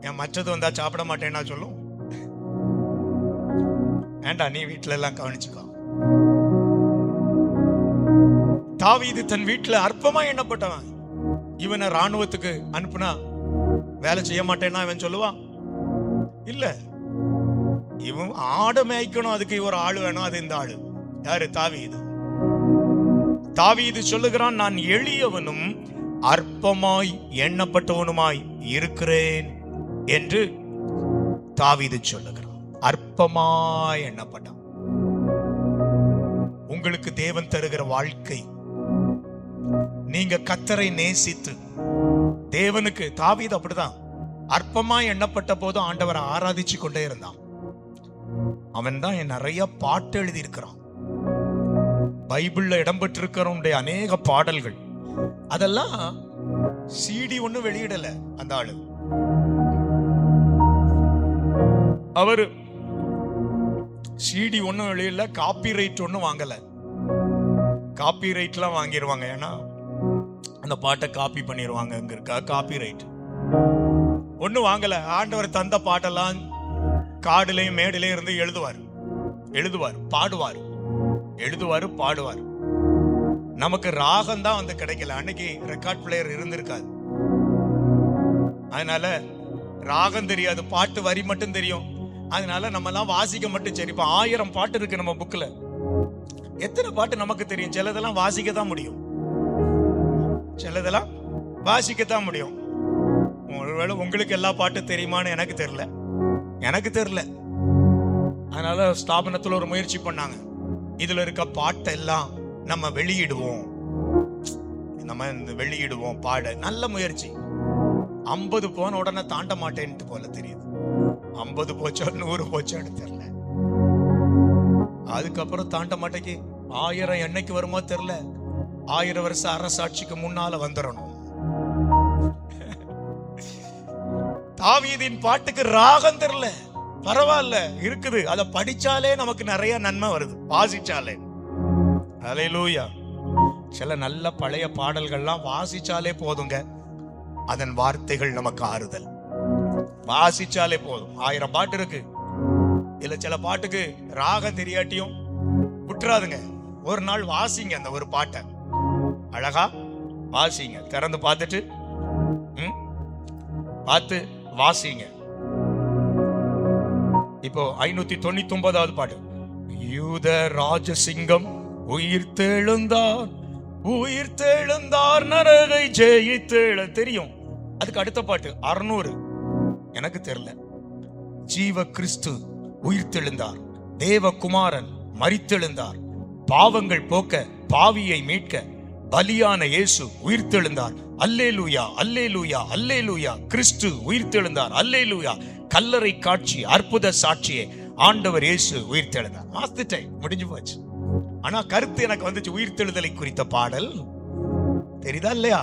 என் மற்றது வந்தா சாப்பிட மாட்டேன்னா சொல்லும், ஏண்டா நீ வீட்டுல எல்லாம் கவனிச்சுக்கோ. தாவீது தன் வீட்டுல அற்பமா எண்ணப்பட்டவன். இவனை ராணுவத்துக்கு அனுப்புனா வேலை செய்ய மாட்டேன்னா இவன் சொல்லுவான்? இல்ல, இவன் ஆடு மேய்க்கணும், அதுக்கு ஒரு ஆளு வேணும். அது இந்த ஆளு யாரு? தாவீது. தாவீது சொல்லுகிறான், நான் எளியவனும் அற்பமாய் எண்ணப்பட்டவனுமாய் இருக்கிறேன் என்று தாவீது சொல்லுகிறான். அற்பமாய் எண்ணப்பட்டான். உங்களுக்கு தேவன் தருகிற வாழ்க்கை, நீங்க கர்த்தரை நேசித்து தேவனுக்கு, தாவீது அப்படிதான் அற்பமாய் எண்ணப்பட்ட போது ஆண்டவரை ஆராதிச்சு கொண்டே இருந்தான். அவன் தான் நிறைய பாட்டு எழுதி இருக்கிறான். பைபிள்ல இடம்பெற்றிருக்கிற அநேக பாடல்கள் அதெல்லாம் சிடி ஒண்ணு வெளியிடல அந்த ஆளு. அவரு சிடி ஒண்ணும் வெளியிடல, காப்பி ரைட் ஒண்ணும் வாங்கல. காப்பி ரைட்லாம் வாங்கிடுவாங்க, ஏன்னா அந்த பாட்டை காப்பி பண்ணிடுவாங்க. காப்பி ரைட் ஒன்னும் வாங்கல. ஆண்டவர் தந்த பாட்டெல்லாம் காடுலையும் மேடுலையும் இருந்து எழுதுவார், பாடுவார். நமக்கு ராகம் தான் வந்து கிடைக்கல. அன்னைக்கு ரெக்கார்ட் பிளேயர் இருந்திருக்காது, அதனால ராகம் தெரியாது, பாட்டு வரி மட்டும் தெரியும். அதனால நம்ம எல்லாம் வாசிக்க மட்டும் சரி. இப்ப 1000 பாட்டு இருக்கு நம்ம புக்ல, எத்தனை பாட்டு நமக்கு தெரியும்? சிலதெல்லாம் வாசிக்கத்தான் முடியும், சிலதெல்லாம் வாசிக்கத்தான் முடியும். ஒருவேளை உங்களுக்கு எல்லா பாட்டும் தெரியுமான்னு எனக்கு தெரியல. அதனால ஸ்தாபனத்துல ஒரு முயற்சி பண்ணாங்க, இதுல இருக்க பாட்டெல்லாம் நம்ம வெளியிடுவோம் பாட. நல்ல முயற்சி. 50 போன உடனே தாண்ட மாட்டேன்ட்டு போல தெரியுது. 50 போச்சோ 100 போச்சோன்னு தெரியல. அதுக்கப்புறம் தாண்ட மாட்டேக்கு 1000 என்னைக்கு வருமோ தெரியல. 1000 வருஷம் அரசாட்சிக்கு முன்னால வந்துடணும். தாவீதின் பாட்டுக்கு ராகம் தெரியல, பரவாயில்ல, இருக்குது. அதை படிச்சாலே நமக்கு நிறைய நன்மை வருது, வாசிச்சாலே. ஹல்லேலூயா. சில நல்ல பழைய பாடல்கள்லாம் வாசிச்சாலே போதுங்க, அதன் வார்த்தைகள் நமக்கு ஆறுதல். வாசிச்சாலே போதும். 1000 பாட்டு இருக்கு, இல்ல சில பாட்டுக்கு ராகம் தெரியாட்டியும் விட்டுறாதுங்க. ஒரு நாள் வாசிங்க, அந்த ஒரு பாட்டை அழகா வாசிங்க, திறந்து பார்த்துட்டு பார்த்து வாசிங்க. இப்போ 599வது பாட்டு. யூத ராஜசிங்கம் உயிர்த்தெழுந்தார் நரகை ஜெயித்தெழ. தெரியும். அதுக்கு அடுத்த பாட்டு 600 எனக்கு தெரியல. ஜீவ கிறிஸ்து உயிர்த்தெழுந்தார், தேவகுமாரன் மரித்தெழுந்தார், பாவங்கள் போக்க பாவியை மீட்க பலியான இயேசு உயிர்த்தெழுந்தார், அல்லேலூயா அல்லேலூயா அல்லேலூயா, கிறிஸ்து உயிர்த்தெழுந்தார், அல்லேலூயா, கல்லறை காட்சி அற்புத சாட்சியே, ஆண்டவர் இயேசு உயிர்த்தெழுந்தார். மாஸ்திட்டை முடிஞ்சு போச்சு. ஆனா கருத்து எனக்கு வந்துச்சு, உயிர்த்தெழுதலை குறித்த பாடல். தெரியுதா இல்லையா?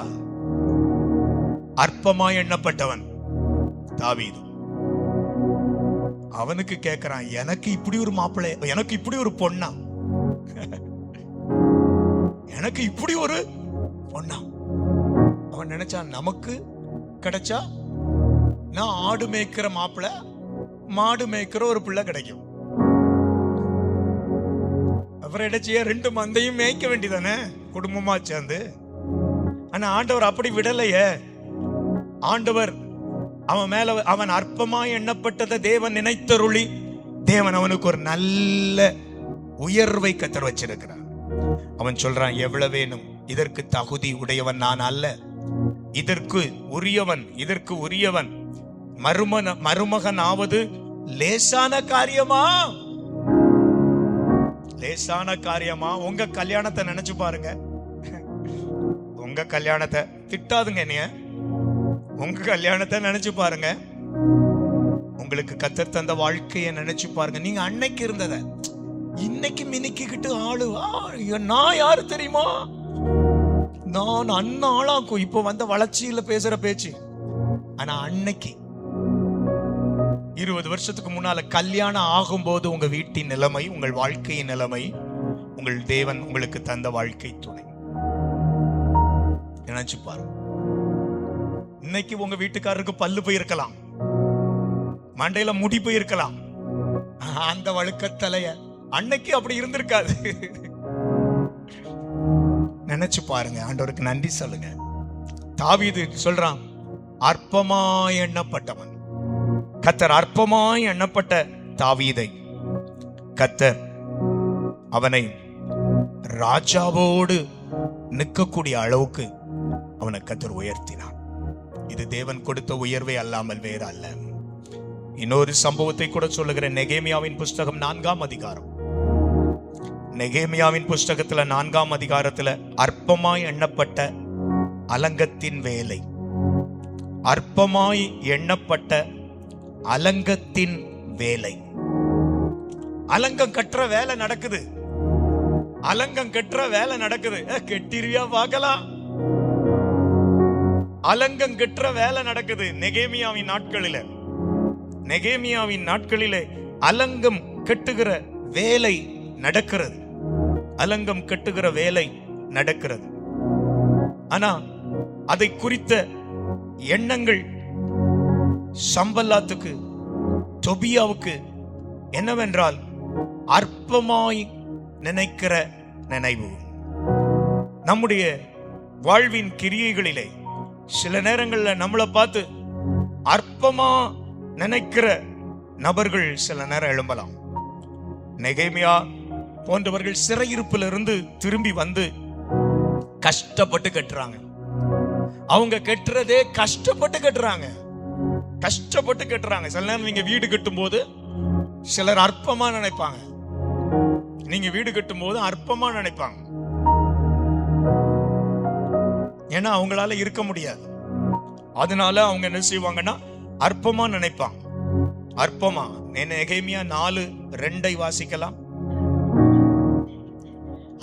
அற்பமாய் எண்ணப்பட்டவன் தாவீது. அவனுக்கு கேட்கிறான், எனக்கு இப்படி ஒரு மாப்பிள்ளை, எனக்கு இப்படி ஒரு பொண்ணா, எனக்கு இப்படி ஒரு பொண்ணா. அவன் நினைச்சான், நமக்கு கிடைச்சா நான் ஆடு மேய்க்கிற மாப்பிள்ளை, மாடு மேய்க்கிற ஒரு பிள்ளை கிடைக்கும். அப்புறம் இடைச்சிய 2 மந்தையும் மேய்க்க வேண்டியதானே குடும்பமா சேர்ந்து. ஆனா ஆண்டவர் அப்படி விடலையே. ஆண்டவர் அவன் மேல, அவன் அற்பமா எண்ணப்பட்டதை தேவன் நினைத்தருளி, தேவன் அவனுக்கு ஒரு நல்ல உயர்வை கத்தர் வச்சிருக்கிறார். அவன் சொல்றான், எவ்வளவு வேணும், இதற்கு தகுதி உடையவன் நான் அல்ல, இதற்கு உரியவன் மருமகன் ஆவது லேசான காரியமா? உங்க கல்யாணத்தை நினைச்சு பாருங்க. உங்க கல்யாணத்தை திட்டாதுங்க, என்னைய உங்க கல்யாணத்தை நினைச்சு பாருங்க. உங்களுக்கு கத்தர் தந்த வாழ்க்கையை நினைச்சு பாருங்க. நீங்க அன்னைக்கு இருந்தத இன்னைக்கு மினிக்கிட்டு ஆளு, நான் யாரு தெரியுமா, நான் அண்ணாளாக்கும் இப்போ வந்த வளர்ச்சியில பேசுற பேச்சு. ஆனா அன்னைக்கு 20 வருஷத்துக்கு முன்னால கல்யாணம் ஆகும்போது உங்க வீட்டின் நிலைமை, உங்கள் வாழ்க்கையின் நிலைமை, உங்கள் தேவன் உங்களுக்கு தந்த வாழ்க்கை துணை நினைச்சு பாருங்க. இன்னைக்கு உங்க வீட்டுக்காரருக்கு பல்லு போயிருக்கலாம், மண்டையில முடி போயிருக்கலாம், அந்த வழுக்கத்தலைய அன்னைக்கு அப்படி இருந்திருக்காது. நினைச்சு பாருங்க, ஆண்டவருக்கு நன்றி சொல்லுங்க. தாவீது சொல்றான், அற்பமாய் எண்ணப்பட்டவன். கர்த்தர் அற்பமாய் எண்ணப்பட்ட தாவீதை கர்த்தர் அவனை ராஜாவோடு நிற்கக்கூடிய அளவுக்கு அவனை கர்த்தர் உயர்த்தினான். இது தேவன் கொடுத்த உயர்வை அல்லாமல் வேற அல்ல. இன்னொரு சம்பவத்தை கூட சொல்லுகிறேன். நெகேமியாவின் புஸ்தகம் 4ஆம் அதிகாரம். நெகேமியாவின் புஸ்தகத்துல 4ஆம் அதிகாரத்துல அற்பமாய் எண்ணப்பட்ட அலங்கத்தின் வேலை, அற்பமாய் எண்ணப்பட்ட அலங்கத்தின் வேலை. அலங்கம் கட்டுற வேலை நடக்குது, அலங்கம் கட்டுற வேலை நடக்குது. கெட்டிரியா பார்க்கலாம், அலங்கம் கட்டுற வேலை நடக்குது. நெகேமியாவின் நாட்களில, நெகேமியாவின் நாட்களிலே அலங்கம் கட்டுகிற வேலை நடக்கிறது, அலங்கம் கட்டுகிற வேலை நடக்கிறது. ஆனா அதை குறித்த எண்ணங்கள் சம்பல்லாத்துக்கு, தொபியாவுக்கு என்னவென்றால் அற்பமாய் நினைக்கிற நினைவு. நம்முடைய வாழ்வின் கிரியைகளிலே சில நேரங்கள்ல நம்மளை பார்த்து அற்பமா நினைக்கிற நபர்கள் சில நேரம் எழும்பலாம். நெகேமியா போன்றவர்கள் சிறையிருப்பிலிருந்து திரும்பி வந்து கஷ்டப்பட்டு கட்டுறாங்க. அவங்க கட்டுறதே கஷ்டப்பட்டு கட்டுறாங்க, கஷ்டப்பட்டு கட்டுறாங்க. சில நேரம் நீங்க வீடு கட்டும் போது சிலர் அற்பமா நினைப்பாங்க, நீங்க வீடு கட்டும் போது அற்பமா நினைப்பாங்க. ஏன்னா அவங்களால இருக்க முடியாது, அதனால அவங்க என்ன செய்வாங்கன்னா அற்பமா நினைப்பாங்க. அற்பமா. நெகேமியா 4:2 வாசிக்கலாம்.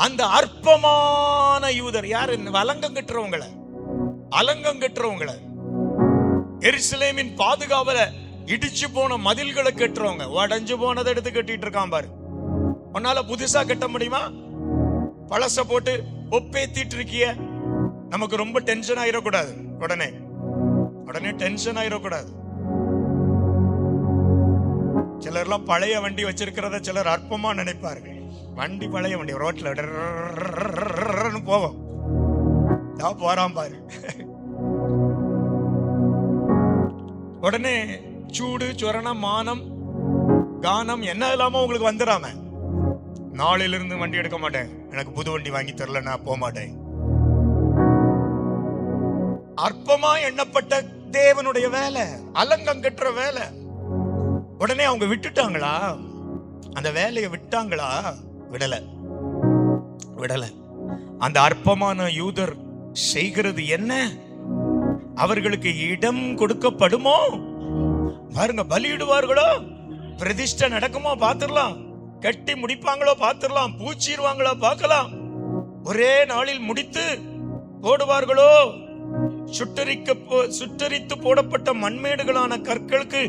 அந்த அற்பமான யூதர் யாரு? அலங்கம் கட்டுறவங்களை, அலங்கம் கட்டுறவங்களை, எருசலேமின் பாதுகாவல இடிச்சு போன மதில்களை கட்டுறவங்க, உடைஞ்சு போனதை எடுத்து கட்டிட்டு இருக்கான் பாரு. உன்னால புதுசா கட்ட முடியுமா? பழச போட்டு ஒப்பேத்திட்டு இருக்கிய. நமக்கு ரொம்ப டென்ஷன் ஆயிடக்கூடாது, உடனே உடனே டென்ஷன் ஆயிடக்கூடாது. சிலர்லாம் பழைய வண்டி வச்சிருக்கிறத சிலர் அற்பமா நினைப்பார்கள். வண்டி பழைய வண்டி ரோட்ல போவோம், போறான் பாரு. உடனே சூடு, சொரணம், மானம், கானம் என்ன இல்லாம உங்களுக்கு வந்துடாம, நாளிலிருந்து வண்டி எடுக்க மாட்டேன், எனக்கு புது வண்டி வாங்கி தரல, நான் போக மாட்டேன். அற்பமா எண்ணப்பட்ட தேவனுடைய வேலை, அலங்கம் கட்டுற வேலை. உடனே அவங்க விட்டுட்டாங்களா? அந்த வேலையை விட்டாங்களா? விடல, விடல. அந்த அற்பமான யூதர் செய்கிறது என்ன? அவர்களுக்கு இடம் கொடுக்கப்படுமோ? பாருங்க, பலியிடுவார்களோ, பிரதிஷ்டை நடக்குமோ பாத்துடலாம், கட்டி முடிப்பாங்களோ பாத்துடலாம், பூச்சிடுவாங்களோ பார்க்கலாம், ஒரே நாளில் முடித்து போடுவார்களோ, சுட்டரித்து போடப்பட்ட மண்மேடுகளான கற்களுக்கு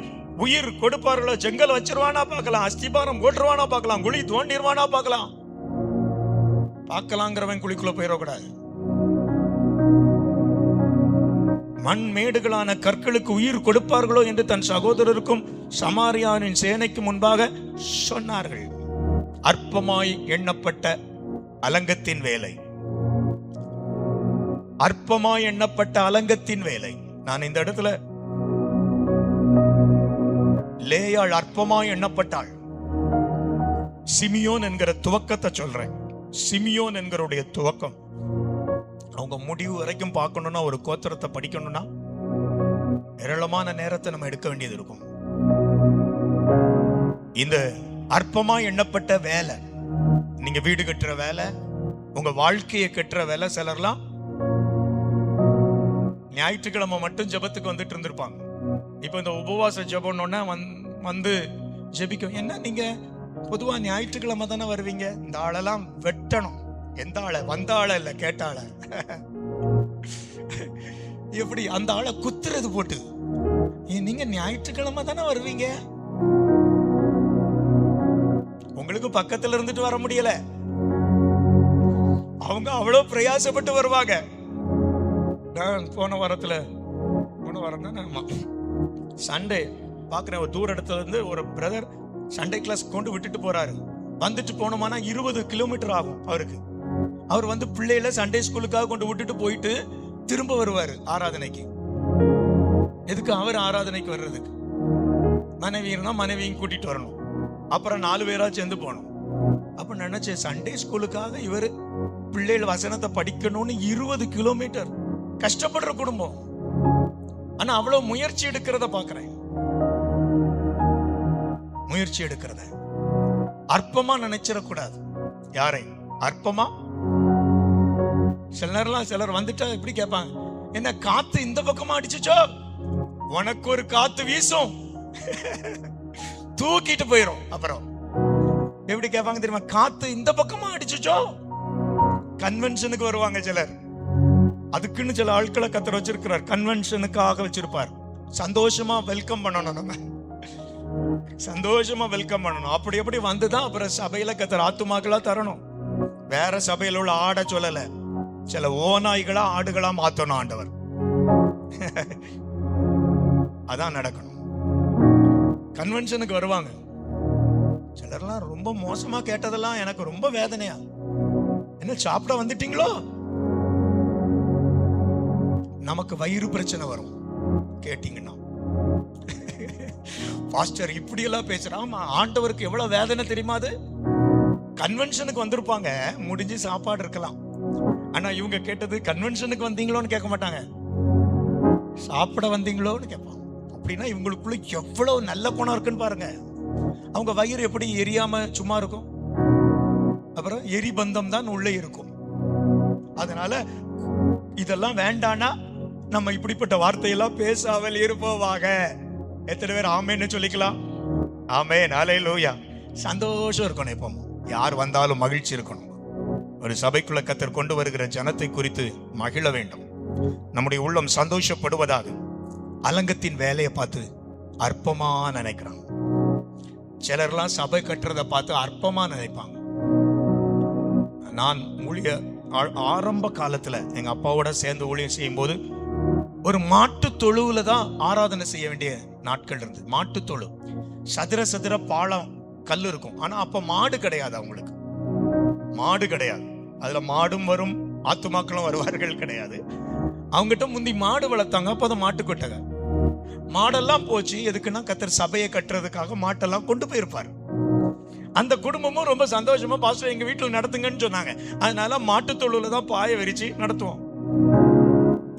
உயிர் கொடுப்பார்களோ, செங்கல் வச்சிருவானா பார்க்கலாம், அஸ்திபாரம் போட்டுருவானா பார்க்கலாம், குழி தோண்டிடுவானா பார்க்கலாம். பார்க்கலாங்கிறவன் குழிக்குள்ள போயிடக்கூடாது. மண்மேடுகளான கற்களுக்கு உயிர் கொடுப்பார்களோ என்று தன் சகோதரருக்கும் சமாரியாவின் சேனைக்கு முன்பாக சொன்னார்கள். அற்பமாய் எண்ணப்பட்ட அலங்கத்தின் வேலை, அற்பமாய் எண்ணப்பட்ட அலங்கத்தின் வேலை. நான் இந்த இடத்துல லேயாள் அற்பமாய் எண்ணப்பட்டாள். சிமியோன் என்கிற துவக்கத்தை சொல்றேன். சிமியோன் என்கிற துவக்கம், அவங்க முடிவு வரைக்கும் பார்க்கணும்னா, ஒரு கோத்திரத்தை படிக்கணும்னா ஏராளமான நேரத்தை நம்ம எடுக்க வேண்டியது இருக்கும். இந்த அற்பமா எண்ணப்பட்ட வேலை, நீங்க வீடு கட்டுற வேலை, உங்க வாழ்க்கையை கட்டுற வேலை. சிலர்லாம் ஞாயிற்றுக்கிழமை மட்டும் ஜெபத்துக்கு வந்துட்டு இருந்திருப்பாங்க. இப்ப இந்த உபவாச ஜெபம்னோன்னா வந்து ஜெபிக்கும். என்ன நீங்க பொதுவா ஞாயிற்றுக்கிழமை தானே வருவீங்க, இந்த ஆளெல்லாம் வெட்டணும். எந்த ஆளை? வந்த ஆளை இல்ல, கேட்ட ஆளை. எப்படி அந்த ஆளை குத்துறது போட்டு, நீங்க ஞாயிற்றுக்கிழமை தானே வருவீங்க, உங்களுக்கு பக்கத்துல இருந்துட்டு வர முடியல, அவங்க அவ்வளவு பிரயாசப்பட்டு வருவாங்க. நான் போன வாரம் தான் சண்டே பாக்குறேன், ஒரு தூர இடத்துல இருந்து ஒரு பிரதர் சண்டே கிளாஸ் கொண்டு விட்டுட்டு போறாரு. வந்துட்டு போனோம்னா 20 கிலோமீட்டர் ஆகும் அவருக்கு. அவர் வந்து பிள்ளைகளை சண்டே ஸ்கூலுக்காக கொண்டு விட்டுட்டு போயிட்டு திரும்ப வருவாரு ஆராதனைக்கு. எதுக்கு? அவர் ஆராதனைக்கு வர்றதுக்கு. மனைவி இருந்தா மனைவியும் கூட்டிட்டு வரணும், அப்புறம் 4 பேரா சேர்ந்து போகணும். அப்ப நினைச்சேன், சண்டே ஸ்கூலுக்காக இவர் பிள்ளைகள் வசனத்தை படிக்கணும்னு 20 கிலோமீட்டர் கஷ்டப்படுற குடும்பம். ஆனா அவ்வளவு முயற்சி எடுக்கிறத பாக்குறேன். முயற்சி எடுக்கிறத அற்பமா நினைச்சிடக்கூடாது. யாரை அற்பமா? சிலர் வந்துட்டா எப்படி கேட்பாங்க, என்ன காத்து இந்த பக்கமா அடிச்சுச்சோ, உனக்கு ஒரு காத்து வீசும் தூக்கிட்டு போயிரும். அப்புறம் எப்படி கேட்பாங்க தெரியுமா, காத்து இந்த பக்கமா அடிச்சுச்சோ. கன்வென்ஷனுக்கு வருவாங்க சிலர், அதுக்குன்னு சில ஆட்களை கத்தர் வச்சிருக்கிறார், கன்வென்ஷனுக்காக வச்சிருப்பார். சந்தோஷமா வெல்கம் பண்ணணும், நம்ம சந்தோஷமா வெல்கம் பண்ணணும். அப்படி எப்படி வந்துதான் அப்புறம் சபையில கத்தர் ஆத்துமாக்களா தரணும். வேற சபையில உள்ள ஆட சொல்லல, சில ஓநாய்களா ஆடுகளா மாத்தணும் ஆண்டவர். அதான் நடக்கணும். கன்வென்ஷனுக்கு வருவாங்க சிலர்லாம், ரொம்ப மோசமா கேட்டதெல்லாம் எனக்கு ரொம்ப வேதனையா. என்ன சாப்பிட வந்துட்டீங்களோ? நமக்கு வயிறு பிரச்சனை வரும் கேட்டீங்கன்னா. பாஸ்டர் இப்படி எல்லாம் பேசுறான், ஆண்டவருக்கு எவ்வளவு வேதனை தெரியுமா? அது கன்வென்ஷனுக்கு வந்திருப்பாங்க, முடிஞ்சு சாப்பாடு இருக்கலாம். ஆனா இவங்க கேட்டது கன்வென்ஷனுக்கு வந்தீங்களோன்னு கேட்க மாட்டாங்க, சாப்பிட வந்தீங்களோன்னு கேட்பாங்க. அப்படின்னா இவங்களுக்குள்ள எவ்வளவு நல்ல குணம் இருக்குன்னு பாருங்க. அவங்க வயிறு எப்படி எரியாம சும்மா இருக்கும்? அப்புறம் எரிபந்தம் தான் உள்ளே இருக்கும். அதனால இதெல்லாம் வேண்டானா நம்ம இப்படிப்பட்ட வார்த்தையெல்லாம் பேசாமல் இருப்போவாக. எத்தனை பேர் ஆமேன்னு சொல்லிக்கலாம்? ஆமேன், ஹல்லேலூயா. சந்தோஷம் இருக்கணும், எப்போ யார் வந்தாலும் மகிழ்ச்சி இருக்கணும். ஒரு சபைக்குள்ள கத்தர் கொண்டு வருகிற ஜனத்தை குறித்து மகிழ வேண்டும். நம்முடைய உள்ளம் சந்தோஷப்படுவதாக. அலங்கத்தின் வேலையை பார்த்து அற்பமா நினைக்கிறாங்க சிலர்லாம். சபை கட்டுறதை பார்த்து அற்பமா நினைப்பாங்க. நான் ஆரம்ப காலத்துல எங்க அப்பாவோட சேர்ந்து ஊழியம் செய்யும் போது ஒரு மாட்டு தொழுவுல தான் ஆராதனை செய்ய வேண்டிய நாட்கள் இருந்து. மாட்டு தொழு சதுர பாலம் கல் இருக்கும். ஆனா அப்ப மாடு கிடையாது, அவங்களுக்கு மாடு கிடையாது. அதுல மாடும் வரும், ஆத்துமாக்களும் வருவார்கள் கிடையாது. அவங்ககிட்ட முந்தி மாடு வளர்த்தாங்க, அப்ப அதை மாட்டு கொட்டக. மாடெல்லாம் போச்சு. எதுக்குன்னா கத்தர் சபையை கட்டுறதுக்காக மாட்டெல்லாம் கொண்டு போயிருப்பாரு. அந்த குடும்பமும் ரொம்ப சந்தோஷமா, பாஸ்டர் எங்க வீட்டுல நடத்துங்கன்னு சொன்னாங்க. அதனால மாட்டு தொழுல தான் பாய விரிச்சு நடத்துவோம்.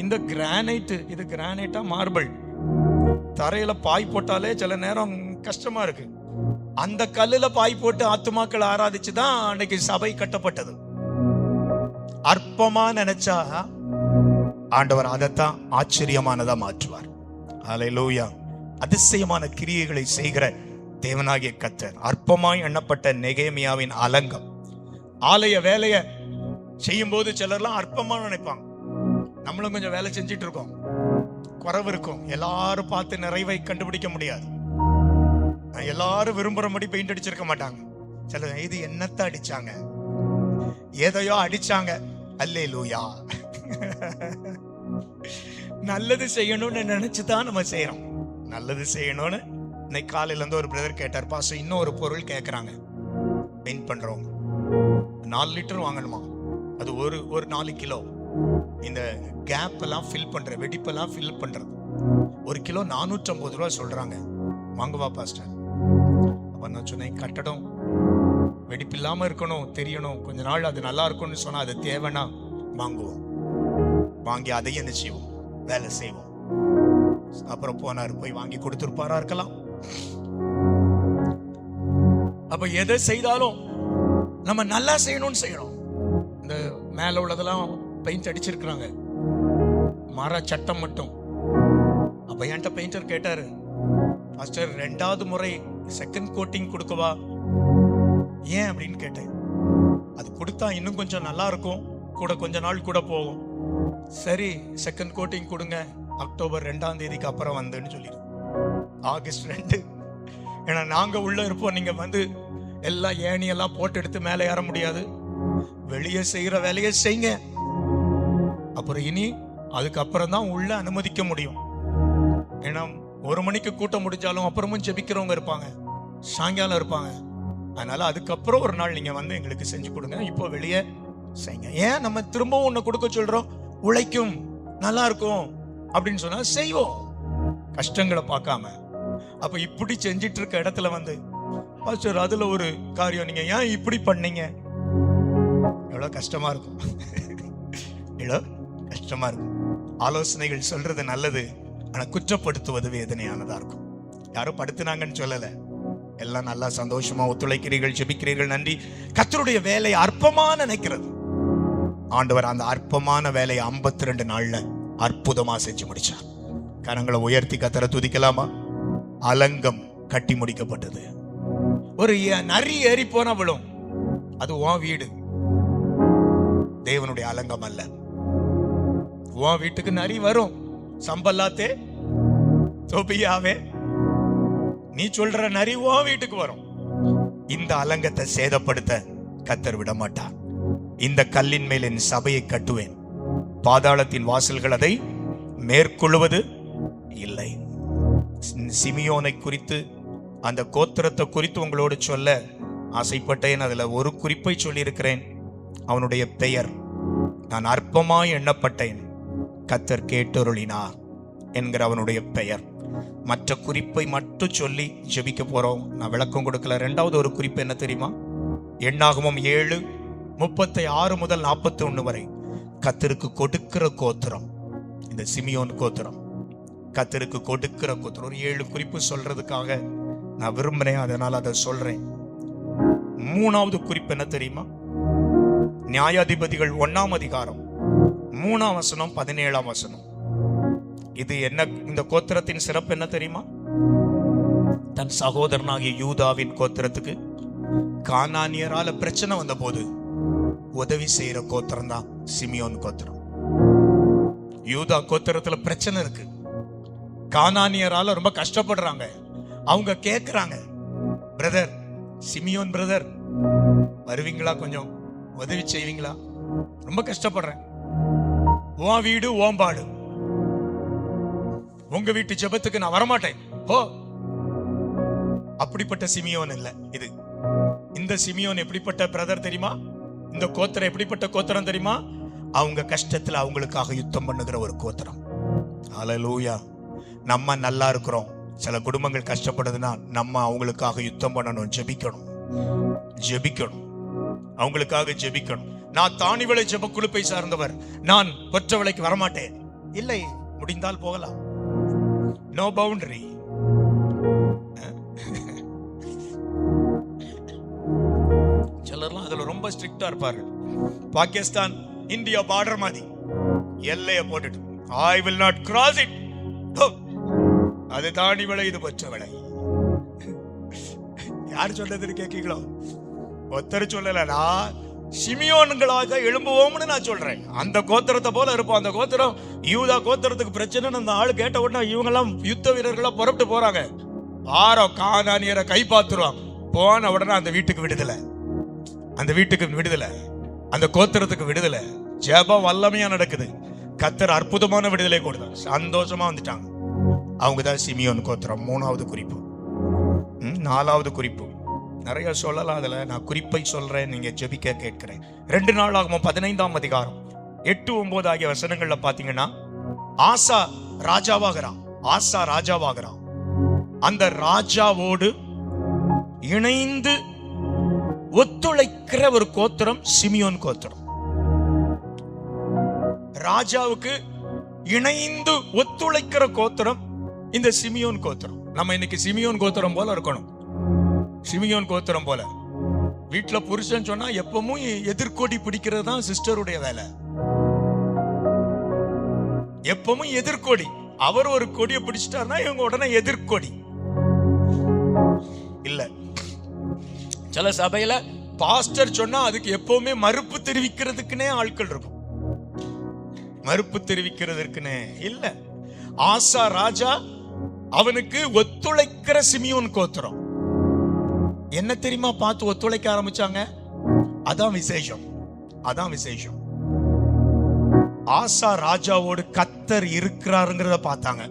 இந்த கிரானைட், இது கிரானைட்டா மார்பிள், தரையில பாய் போட்டாலே சில நேரம் கஷ்டமா இருக்கு. அந்த கல்லுல பாய் போட்டு ஆத்துமாக்கள் ஆராதிச்சுதான் அன்னைக்கு சபை கட்டப்பட்டது. அற்பமா நினைச்சா ஆண்டவர் அதைத்தான் ஆச்சரியமானதா மாற்றுவார். ஹல்லேலூயா. அதிசயமான கிரியைகளை செய்கிற தேவனாகிய கர்த்தர். அற்பமாய் எண்ணப்பட்ட நெகேமியாவின் அலங்கம். ஆலய வேலையை செய்யும் போது சிலர்லாம் அற்பமா நினைப்பாங்க. நம்மளும் கொஞ்சம் வேலை செஞ்சிட்டு இருக்கோம், குறைவு இருக்கும். எல்லாரும் பார்த்து நிறைவை கண்டுபிடிக்க முடியாது. எல்லாரும் விரும்புறபடி பெயிண்ட் அடிச்சிருக்க மாட்டாங்க. சில இது என்னத்த அடிச்சாங்க, ஏதையோ அடிச்சாங்க. அல்லேலூயா. நல்லது செய்யணும்னு நினைச்சுதான் நம்ம செய்யறோம். நல்லது செய்யணும்னு. இன்னைக்கு காலையில இருந்து ஒரு பிரதர் கேட்டார், பாஸ்டர் இன்னொரு பொருள் கேட்கறாங்க. பெயிண்ட் பண்றோம் 4 லிட்டர் வாங்கணுமா, அது ஒரு 4 கிலோ. இந்த கேப் எல்லாம் ஃபில் பண்ற, வெடிப்பெல்லாம் ஃபில் பண்றது 1 கிலோ 450 ரூபா சொல்றாங்க. வாங்குவா பாஸ்டர்? அப்ப நான் சொன்னேன், கட்டடம் வெடிப்பு இல்லாம இருக்கணும், தெரியணும், கொஞ்ச நாள் அது நல்லா இருக்கும்னு சொன்னா அது தேவைன்னா வாங்குவோம். வாங்கி அதையும் என்ன செய்வோம், வேலை செய்வோம். அப்புறம் போனாரு, போய் வாங்கி கொடுத்துருப்பாரா இருக்கலாம். அப்ப எதை செய்தாலும் நம்ம நல்லா செய்யணும்னு செய்யணும். இந்த மேல உள்ளதெல்லாம் பெயிண்ட் அடிச்சிருக்கிறாங்க, மர சட்டம் மட்டும். அப்ப என்கிட்ட பெயிண்டர் கேட்டாரு, மாஸ்டர் 2வது முறை செகண்ட் கோட்டிங் கொடுக்கவா? ஏன் அப்படின்னு கேட்டேன். அது கொடுத்தா இன்னும் கொஞ்சம் நல்லா இருக்கும், கூட கொஞ்ச நாள் கூட போகும். சரி செகண்ட் கோட்டிங் கொடுங்க, அக்டோபர் 2ஆம் தேதிக்கு அப்புறம் வந்துன்னு சொல்லிடு. ஆகஸ்ட் 2. ஏன்னா நாங்க உள்ள இருப்போம், நீங்க வந்து எல்லாம் ஏணியெல்லாம் போட்டு எடுத்து மேலே ஏற முடியாது. வெளியே செய்யற வேலையை செய்யுங்க, அப்புறம் இனி அதுக்கப்புறம் தான் உள்ள அனுமதிக்க முடியும். ஏன்னா 1 மணிக்கு கூட்டம் முடிஞ்சாலும் அப்புறமும் ஜெபிக்கிறவங்க இருப்பாங்க, சாயங்காலம் இருப்பாங்க. அதனால அதுக்கப்புறம் ஒரு நாள் நீங்க வந்து எங்களுக்கு செஞ்சு கொடுங்க, இப்போ வெளியே செய்யுங்க. ஏன் நம்ம திரும்பவும் ஒண்ணு கொடுக்க சொல்றோம்? உழைக்கும், நல்லா இருக்கும் அப்படின்னு சொன்னா செய்வோம், கஷ்டங்களை பார்க்காம. அப்ப இப்படி செஞ்சிட்டு இருக்க இடத்துல வந்து பாஸ்டர் அதுல ஒரு காரியம் நீங்க ஏன் இப்படி பண்ணீங்க, எவ்வளவு கஷ்டமா இருக்கும். எவ்வளவு கஷ்டமா இருக்கும். ஆலோசனைகள் சொல்றது நல்லது, ஆனா குற்றப்படுத்துவது வேதனையானதா இருக்கும். யாரும் படுத்துனாங்கன்னு சொல்லல, எல்லாம் நல்லா சந்தோஷமா ஒத்துழைக்கிறீர்கள், ஜெபிக்கிறீர்கள், நன்றி. கர்த்தருடைய வேலையை அற்பமா நினைக்கிறது. ஆண்டவர் அந்த அற்பமான வேலையை 52 நாள்ல அற்புதமா செஞ்சு முடிச்சார். கரங்களை உயர்த்தி கர்த்தரை துதிக்கலாமா? அலங்கம் கட்டி முடிக்கப்பட்டது. ஒரு நரி ஏறி போனா விழும், அது உன் வீடு, தேவனுடைய அலங்கம் அல்ல. உன் வீட்டுக்கு நரி வரும், சம்பல்லாத்தே தோபியாவே, நீ சொல்ற நரி உன் வீட்டுக்கு வரும். இந்த அலங்கத்தை சேதப்படுத்த கர்த்தர் விட மாட்டார். இந்த கல்லின் மேல் என் சபையை கட்டுவேன், பாதாளத்தின் வாசல்கள் அதை மேற்கொள்வது இல்லை. சிமியோனை குறித்து, அந்த கோத்திரத்தை குறித்து உங்களோடு சொல்ல ஆசைப்பட்டேன். அதுல ஒரு குறிப்பை சொல்லியிருக்கிறேன். அவனுடைய பெயர், நான் அற்பமாய் எண்ணப்பட்டேன், கர்த்தர் கேட்டருளினார் என்கிற அவனுடைய பெயர். மற்ற குறிப்பை மட்டும் சொல்லி ஜெபிக்க போறோம், நான் விளக்கம் கொடுக்கல. 2வது ஒரு குறிப்பு என்ன தெரியுமா? எண்ணாகமம் 7:36 முதல் 41 வரை கர்த்தருக்கு கொடுக்கிற கோத்திரம் இந்த சிமியோன் கோத்திரம். கர்த்தருக்கு கொடுக்கிற கோத்திரம். ஒரு 7 குறிப்பு சொல்றதுக்காக நான் விரும்புறேன், அதனால அதை சொல்றேன். 3வது குறிப்பு என்ன தெரியுமா? நியாயாதிபதிகள் 1ஆம் அதிகாரம் 3ஆம் வசனம் 17ஆம் வசனம். இது என்ன? இந்த கோத்திரத்தின் சிறப்பு என்ன தெரியுமா? தன் சகோதரனாகிய யூதாவின் கோத்திரத்துக்கு கானானியரால பிரச்சனை வந்த போது உதவி செய்யற கோத்திரம் தான் சிமியோன் கோத்திரம். யூதா கோத்திரத்துல பிரச்சனை இருக்கு, கானானியரால ரொம்ப கஷ்டப்படுறாங்க. அவங்க கேக்குறாங்க, பிரதர் சிமியோன் பிரதர் வருவீங்களா, கொஞ்சம் உதவி செய்வீங்களா, ரொம்ப கஷ்டப்படுறேன், உன் வீடு ஓம்பாடு, உங்க வீட்டு ஜெபத்துக்கு நான் வரமாட்டேன் போ. அப்படிப்பட்ட சிமியோன் இல்ல இது. இந்த சிமியோன் எப்படிப்பட்ட பிரதர் தெரியுமா? இந்த கோத்திரம் எப்படிப்பட்ட கோத்திரம் தெரியுமா? அவங்க கஷ்டத்துல அவங்களுக்காக யுத்தம் பண்ணுகிற ஒரு கோத்திரம். ஹல்லேலூயா. நம்ம நல்லா இருக்கிறோம், சில குடும்பங்கள் கஷ்டப்படுதுன்னா நம்ம அவங்களுக்காக யுத்தம் பண்ணணும், ஜெபிக்கணும், ஜெபிக்கணும், அவங்களுக்காக ஜெபிக்கணும். நான் தானிவளை ஜெப குழுப்பை சார்ந்தவர், நான் கொற்றவளைக்கு வரமாட்டேன். இல்லை, முடிந்தால் போகலாம், நோ பவுண்டரி. சிலர்லாம் அதுல ரொம்ப ஸ்ட்ரிக்டா இருப்பாரு. பாகிஸ்தான் இந்தியா பார்டர் மாதிரி எல்லைய போட்டுட்டு I will not cross it, அது தாண்டி விளை, இது பச்சை விளை. யார் சொன்னது கேட்கீங்களோ? ஒருத்தர் சொல்லல, நான் சிமியோன்களாக எழும்புவோம்னு நான் சொல்றேன். அந்த கோத்திரத்தை போல இருப்போம். அந்த கோத்திரம் யூதா கோத்திரத்துக்கு பிரச்சனை அந்த ஆளு கேட்ட உடனே இவங்க எல்லாம் யுத்த வீரர்களா புறப்பட்டு போறாங்க. ஆரோ கானானியரை கைப்பாத்துருவாங்க. போன உடனே அந்த வீட்டுக்கு விடுதலை, அந்த வீட்டுக்கு விடுதலை, அந்த கோத்திரத்துக்கு விடுதலை. ஜெபம் வல்லமையா நடக்குது, கர்த்தர் அற்புதமான விடுதலை கொடுத்தார், சந்தோஷமா வந்துட்டாங்க. அவங்க தான் சிமியோன் கோத்திரம். 3வது குறிப்பு. 4வது குறிப்பு நிறைய சொல்லலாம், அதுல நான் குறிப்பை சொல்றேன், நீங்க ஜெபிக்க கேட்கிறேன். 2 நாளாகமம் 15ஆம் அதிகாரம் 8-9 ஆகிய வசனங்கள்ல பாத்தீங்கன்னா, ஆசா ராஜாவாகிறான். ஆசா ராஜாவாகிறான். அந்த ராஜாவோடு இணைந்து ஒத்துழைக்கிற ஒரு கோத்திரம் சிமியோன் கோத்திரம். ராஜாவுக்கு இணைந்து ஒத்துழைக்கிற கோத்திரம் இந்த சிமியோன் கோத்திரம். நம்ம இன்னைக்கு சிமியோன் கோத்திரம் போல இருக்கணும். சிமியோன் கோத்திரம் போல வீட்டுல புருஷன் சொன்னா எப்பவும் எதிர்கொடி பிடிக்கிறது தான் சிஸ்டருடைய வேலை. எப்பவும் எதிர்கொடி. அவர் ஒரு கொடியை பிடிச்சிட்டாருன்னா இவங்க உடனே எதிர்கொடி இல்ல. சில சபையில பாஸ்டர் சொன்னா அதுக்கு எப்பவுமே மறுப்பு தெரிவிக்கிறதுக்குன்னே ஆட்கள் இருக்கும். மறுப்பு தெரிவிக்கிறதற்குன்னு இல்ல. ஆசா ராஜா அவனுக்கு ஒத்துழைக்கிற சிமியோன் கோத்திரம். என்ன தெரியுமா பார்த்து ஒத்துழைக்க ஆரம்பிச்சாங்க? அதான் விசேஷம், அதான் விசேஷம். ஆசா ராஜாவோடு கர்த்தர் இருக்கிறாருங்கிறத பார்த்தாங்க,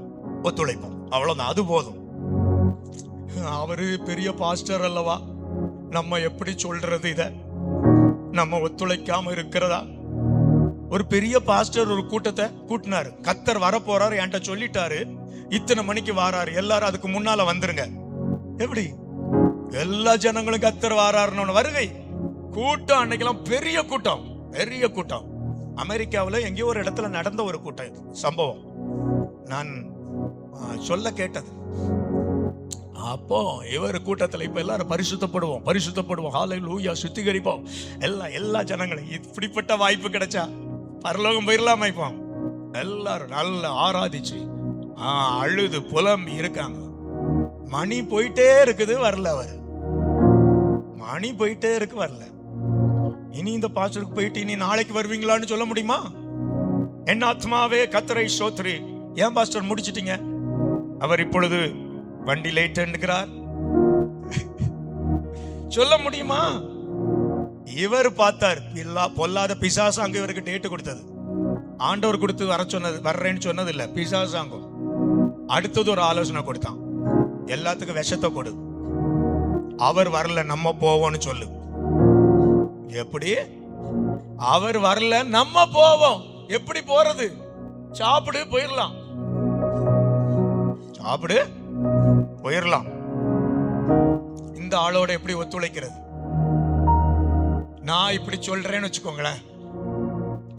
ஒத்துழைப்போம், அவ்வளவுதான், அது போதும். அவரு பெரிய பாஸ்டர் அல்லவா, நம்ம எப்படி சொல்றது இத? நம்ம ஒத்துழைக்காம இருக்கிறதா? ஒரு பெரிய பாஸ்டர் ஒரு கூட்டத்தை கூட்டினாரு. கர்த்தர் வர போறாரு, என்கிட்ட சொல்லிட்டாரு, இத்தனை மணிக்கு வாராரு, எல்லாரும் அதுக்கு முன்னால வந்துருங்க. எப்படி எல்லா ஜனங்களும் கர்த்தர் வாராருன்னு வருகை கூட்டம். அன்னைக்கெல்லாம் பெரிய கூட்டம், பெரிய கூட்டம். அமெரிக்காவில் எங்கேயோ ஒரு இடத்துல நடந்த ஒரு கூட்டம் சம்பவம் நான் சொல்ல கேட்டது. அப்போ இவர் கூட்டத்தில் இப்ப எல்லாரும் பரிசுத்தப்படுவோம், பரிசுத்தப்படுவோம், ஹல்லேலூயா, சுத்திகரிப்போம், எல்லா ஜனங்களும். இப்படிப்பட்ட வாய்ப்பு கிடைச்சா பரலோகம் போயிடலாமா? இப்போ எல்லாரும் நல்லா ஆராதிச்சு அழுது புலம்பி இருக்காங்க. மணி போயிட்டே இருக்குது, வரல. அவர் மணி போயிட்டே இருக்கு, வரல. இனி இந்த பாஸ்டருக்கு போயிட்டு இனி நாளைக்கு வருவீங்களான்னு சொல்ல முடியுமா? என் ஆத்மாவே கர்த்தரை ஸ்தோத்திரி. ஏன் பாஸ்டர் முடிச்சிட்டீங்க? அவர் இப்பொழுது வண்டி லேட் என்கிறார், சொல்ல முடியுமா? இவர் பார்த்தார், பொல்லாத பிசாசாங்க இவருக்கு டேட்டு கொடுத்தது. ஆண்டவர் கொடுத்து வர சொன்னது, வர்றேன்னு சொன்னது இல்ல, பிசாசாங்கம். அடுத்தது ஒரு ஆலோசனை கொடுத்தான், எல்லாத்துக்கும் விஷத்தை கொடு, அவர் வரல நம்ம போவோம்னு சொல்லு. எப்படி? அவர் வரல நம்ம போவோம். எப்படி போறது? சாப்பிடு போயிடலாம், சாப்பிடு போயிடலாம். இந்த ஆளோட எப்படி ஒத்துழைக்கிறது? நான் இப்படி சொல்றேன்னு வச்சுக்கோங்களேன்,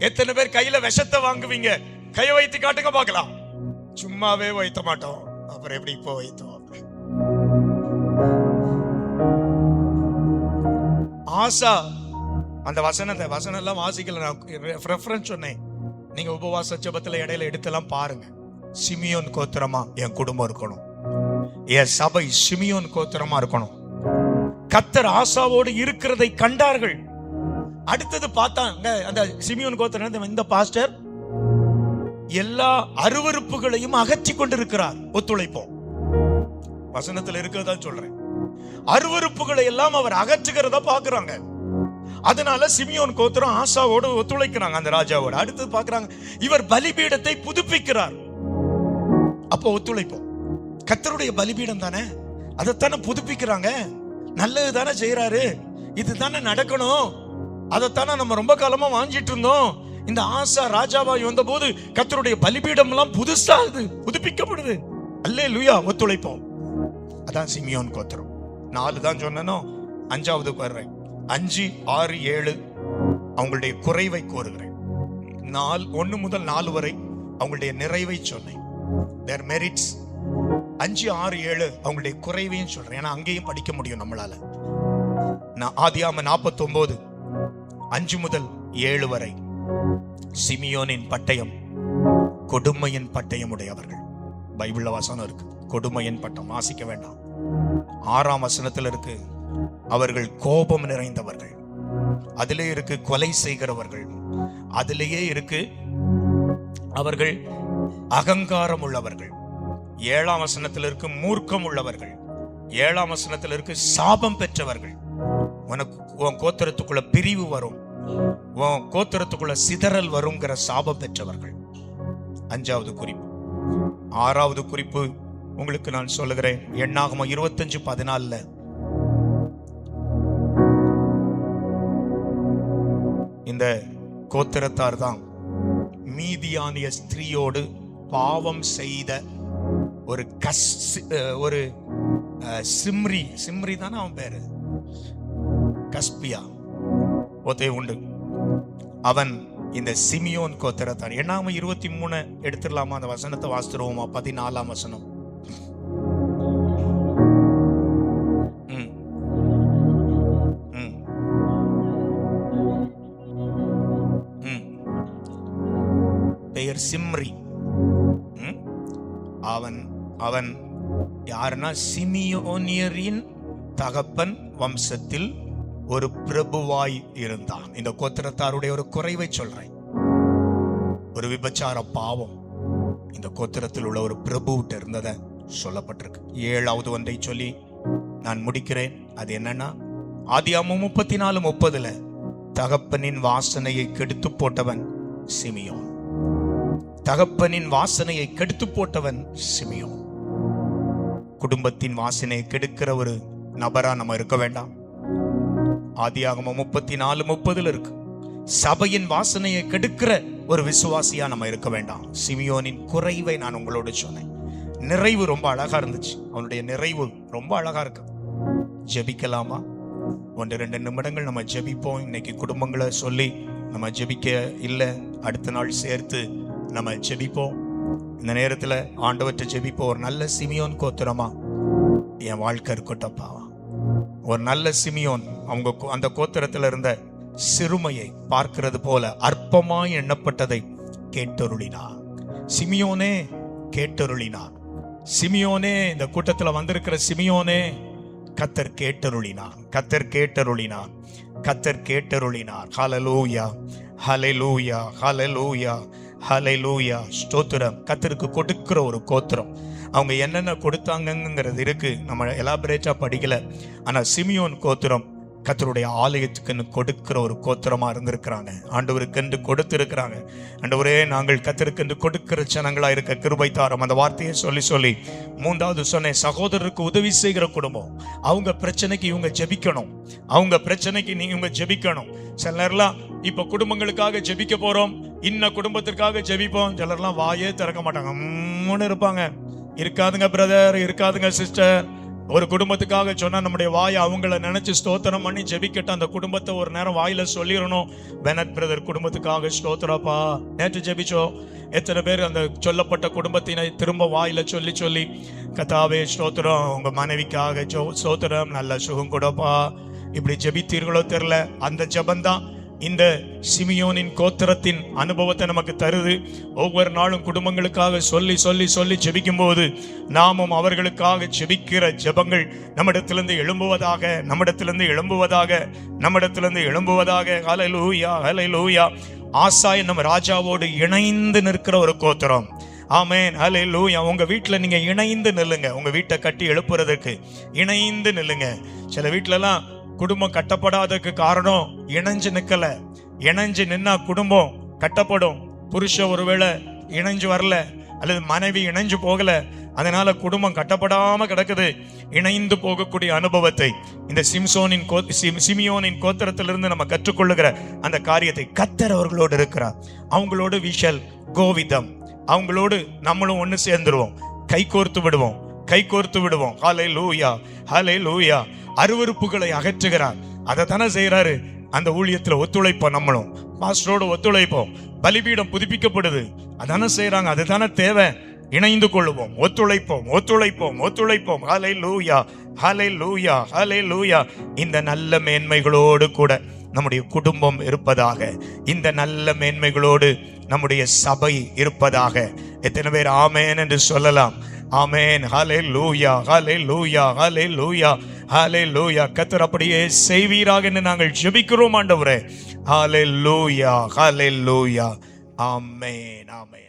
எத்தனை பேர் கையில விஷத்தை வாங்குவீங்க? கையை வைத்து காட்டுங்க பார்க்கலாம். சும்மாவே வைத்த மாட்டோம், அப்புறம் எப்படி இப்போ வைத்தோம்? ஆசா அந்த வசனம் எல்லாம் வாசிக்கல, நான் ரெஃபரன்ஸ் சொன்னேன். நீங்க உபவாச ஜெபத்துல இடையில எடுத்தெல்லாம் பாருங்க. சிமியோன் கோத்திரமா என் குடும்பம் இருக்கணும், என் சபை சிமியோன் கோத்திரமா இருக்கணும். கர்த்தர் ஆசாவோடு இருக்கிறதை கண்டார்கள். அடுத்தது பார்த்தாங்க, அந்த சிமியோன் கோத்திரம், இந்த பாஸ்டர் எல்லா அருவருப்புகளையும் அகற்றி கொண்டிருக்கிறார், ஒத்துழைப்போம். வசனத்தில் இருக்கிறதா சொல்றேன். அருவருப்புகளை எல்லாம் அவர் அகற்றுகிறத பாக்குறாங்க. அதனால சிமியோன் கோத்திரம் ஆசாவோடு ஒத்துழைக்கிறாங்க, அந்த ராஜாவோட. அடுத்தது பாக்குறாங்க, இவர் பலிபீடத்தை புதுப்பிக்கிறார். அப்போ ஒத்துழைப்போம். கர்த்தருடைய பலிபீடம் தானே, அதைத்தானே புதுப்பிக்கிறாங்க, நல்லது தானே செய்யறாரு, இதுதானே நடக்கணும், அதைத்தானே நம்ம ரொம்ப காலமா வாஞ்சிட்டு இருந்தோம். இந்த ஆசா ராஜாவாய் வந்த போது கர்த்தருடைய பலிபீடம் எல்லாம் புதுசா புதுப்பிக்கப்படுது. அல்லேலூயா, ஒத்துழைப்போம். அதான் சிமியோன் கோத்திரம். 4 தான் சொன்னனோ, 5வது வர்றேன். 5, 6, 7 அவங்களுடைய குறைவை கூறுகிறேன். 1 முதல் 4 வரை அவங்களுடைய நிறைவை சொன்னேன், their merits. 5, 6, 7 அவங்களுடைய குறைவையும் சொல்றேன், ஏன்னா அங்கேயும் படிக்க முடியும் நம்மளால. ஆதியாகமம் 49 5 முதல் 7 வரை சிமியோனின் பட்டயம் கொடுமையின் பட்டயம் உடையவர்கள். பைபிள்ல வசனம் இருக்கு, கொடுமையின் பட்டம், வாசிக்க வேண்டாம். 6ஆம் வசனத்தில் இருக்கு, அவர்கள் கோபம் நிறைந்தவர்கள். அதிலே இருக்கு கொலை செய்கிறவர்கள். அதிலேயே இருக்கு அவர்கள் அகங்காரம் உள்ளவர்கள். 7ஆம் வசனத்தில் இருக்கு மூர்க்கம் உள்ளவர்கள். 7ஆம் வசனத்தில் இருக்கு சாபம் பெற்றவர்கள். உனக்கு உன் கோத்திரத்துக்குள்ள பிரிவு வரும், உன் கோத்திரத்துக்குள்ள சிதறல் வருங்கிற சாபம் பெற்றவர்கள். 5வது குறிப்பு. 6வது குறிப்பு உங்களுக்கு நான் சொல்லுகிறேன். எண்ணாகமம் 25:14 இந்த கோத்திரத்தார் தான் மீதியானிய ஸ்திரீயோடு பாவம் செய்த ஒரு சிம்ரி தானே அவன் பேரு, கஸ்பியா ஒத்தே உண்டு. அவன் இந்த சிமியோன் கோத்திரத்தான். எண்ணாகமம் 23 எடுத்துடலாமா? அந்த வசனத்தை வாசித்துருவோமா? 14ஆம் வசனம். பெயர் சிம்ரி. அவன் யாருன்னா சிமியோனியரின் தகப்பன் வம்சத்தில் ஒரு பிரபுவாய் இருந்தான். இந்த கோத்திரத்தாருடைய ஒரு குறைவை சொல்றேன். ஒரு விபச்சார பாவம் இந்த கோத்திரத்தில் உள்ள ஒரு பிரபுவிட்ட இருந்ததை சொல்லப்பட்டிருக்கு. 7வது ஒன்றை சொல்லி நான் முடிக்கிறேன். அது என்னன்னா, ஆதியாகமம் 34:30 தகப்பனின் வாசனையை கெடுத்து போட்டவன் சிமியோன். தகப்பனின் வாசனையை கெடுத்து போட்டவன் சிமியோன். குடும்பத்தின் வாசனையை கெடுக்கிற ஒரு நபரா நம்ம இருக்க வேண்டாம். ஆதியாகமம் 34:30 இருக்கு. சபையின் வாசனையை கெடுக்கிற ஒரு விசுவாசியா நம்ம இருக்க வேண்டாம். சிமியோனின் குறைவை நான் உங்களோட சொன்னேன். நிறைவு ரொம்ப அழகா இருந்துச்சு. அவனுடைய நிறைவு ரொம்ப அழகா இருக்கு. ஜெபிக்கலாமா? 1-2 நிமிடங்கள் நம்ம ஜெபிப்போம். இன்னைக்கு குடும்பங்களை சொல்லி நம்ம ஜெபிக்க இல்லை, அடுத்த நாள் சேர்த்து நம்ம ஜெபிப்போம். இந்த நேரத்துல ஆண்டவற்றை ஜெபிப்போம். ஒரு நல்ல சிமியோன் கோத்திரமா என் வாழ்க்கை இருக்கட்டப்பா. ஒரு நல்ல சிமியோன் அவங்க அந்த கோத்திரத்துல இருந்த சிறுமையை பார்க்கிறது போல அற்பமாய் எண்ணப்பட்டதை கேட்டருளினார். சிமியோனே கேட்டருளினார். சிமியோனே, இந்த கூட்டத்தில் வந்திருக்கிற சிமியோனே, கர்த்தர் கேட்டருளினார். கர்த்தர் கேட்டருளினார். கர்த்தர் கேட்டருளினார். ஹல்லேலூயா, ஹல்லேலூயா, ஹல்லேலூயா, ஹல்லேலூயா. ஸ்தோத்திரம். கர்த்தருக்கு கொடுக்கிற ஒரு கோத்திரம். அவங்க என்னென்ன கொடுத்தாங்கிறது இருக்கு, நம்ம எலாபரேட்டா படிக்கல. ஆனா சிமியோன் கோத்திரம் கர்த்தருடைய ஆலயத்துக்குன்னு கொடுக்கிற ஒரு கோத்திரமா இருந்திருக்கிறாங்க. ஆண்டவருக்கென்று கொடுத்து இருக்கிறாங்க. ஆண்டவரே, நாங்கள் கர்த்தருக்கென்று கொடுக்கிற ஜனங்களா இருக்க கிருபை தாரும். அந்த வார்த்தையை சொல்லி சொல்லி 3வது சொன்னேன், சகோதரருக்கு உதவி செய்கிற குடும்பம். அவங்க பிரச்சனைக்கு இவங்க ஜெபிக்கணும். அவங்க பிரச்சனைக்கு இவங்க ஜெபிக்கணும். சில நேரம்லாம் இப்ப குடும்பங்களுக்காக ஜெபிக்க போறோம், இன்ன குடும்பத்திற்காக ஜெபிப்போம். சிலர்லாம் வாயே திறக்க மாட்டாங்க, இருப்பாங்க. இருக்காதுங்க பிரதர், இருக்காதுங்க சிஸ்டர். ஒரு குடும்பத்துக்காக சொன்னா நம்முடைய வாயை அவங்கள நினைச்சு ஸ்தோத்திரம் பண்ணி ஜெபிக்கட்டும். அந்த குடும்பத்தை ஒரு நேரம் வாயில சொல்லிடணும். பெனட் பிரதர் குடும்பத்துக்காக ஸ்தோத்திரப்பா. நேற்று ஜெபிச்சோம். எத்தனை பேர் அந்த சொல்லப்பட்ட குடும்பத்தினை திரும்ப வாயில சொல்லி சொல்லி, கர்த்தாவே ஸ்தோத்திரம், உங்க மனைவிக்காக ஸ்தோத்திரம், நல்ல சுகம் கொடுப்பா, இப்படி ஜெபித்தீர்களோ தெரியல. அந்த ஜெபந்தான் இந்த சிமியோனின் கோத்திரத்தின் அனுபவத்தை நமக்கு தருது. ஒவ்வொரு நாளும் குடும்பங்களுக்காக சொல்லி சொல்லி சொல்லி ஜெபிக்கும் போது நாமும் அவர்களுக்காக ஜெபிக்கிற ஜெபங்கள் நம்மிடத்திலிருந்து எழும்புவதாக, நம்மிடத்திலிருந்து எழும்புவதாக, நம்மிடத்திலிருந்து எழும்புவதாக. ஹல்லேலூயா, ஹல்லேலூயா. ஆசாய் நம்ம ராஜாவோடு இணைந்து நிற்கிற ஒரு கோத்திரம். ஆமென், ஹல்லேலூயா. உங்க வீட்டுல நீங்க இணைந்து நில்லுங்க. உங்க வீட்டை கட்டி எழுப்புறதுக்கு இணைந்து நில்லுங்க. சில வீட்டுலலாம் குடும்பம் கட்டப்படாததுக்கு காரணம் இணைஞ்சு நிக்கல. இணைஞ்சு நின்னா குடும்பம் கட்டப்படும். புருஷன் ஒருவேளை இணைஞ்சு வரல, அல்லது மனைவி இணைஞ்சு போகல, அதனால குடும்பம் கட்டப்படாம கிடக்குது. இணைந்து போகக்கூடிய அனுபவத்தை இந்த சிமியோனின் கோத்திரத்திலிருந்து நம்ம கற்றுக்கொள்ளுகிற அந்த காரியத்தை கர்த்தர் அவர்களோடு இருக்கிறார். அவங்களோடு we shall go with them. அவங்களோடு நம்மளும் ஒன்று சேர்ந்துருவோம், கை கோர்த்து விடுவோம், கை கோர்த்து விடுவோம். ஹல்லேலூயா, ஹல்லேலூயா. அருவருப்புகளை அகற்றுகிறார். அதை தானே செய்யறாரு. அந்த ஊழியத்துல ஒத்துழைப்போம். நம்மளும் பாஸ்டரோடு ஒத்துழைப்போம். பலிபீடம் புதுப்பிக்கப்படுது, அதானே செய்யறாங்க. அதுதானே தேவை. இணைந்து கொள்ளுவோம், ஒத்துழைப்போம், ஒத்துழைப்போம், ஒத்துழைப்போம். ஹல்லேலூயா, ஹல்லேலூயா, ஹல்லேலூயா. இந்த நல்ல மேன்மைகளோடு கூட நம்முடைய குடும்பம் இருப்பதாக, இந்த நல்ல மேன்மைகளோடு நம்முடைய சபை இருப்பதாக. எத்தனை பேர் ஆமென் என்று சொல்லலாம்? ஆமென். ஹல்லேலூயா, ஹல்லேலூயா, ஹல்லேலூயா, ஹல்லேலூயா. கர்த்தர் அப்படியே செய்வீராக என்று நாங்கள் ஜெபிக்கிறோம் ஆண்டவரே. ஹல்லேலூயா, ஹல்லேலூயா. ஆமென், ஆமென்.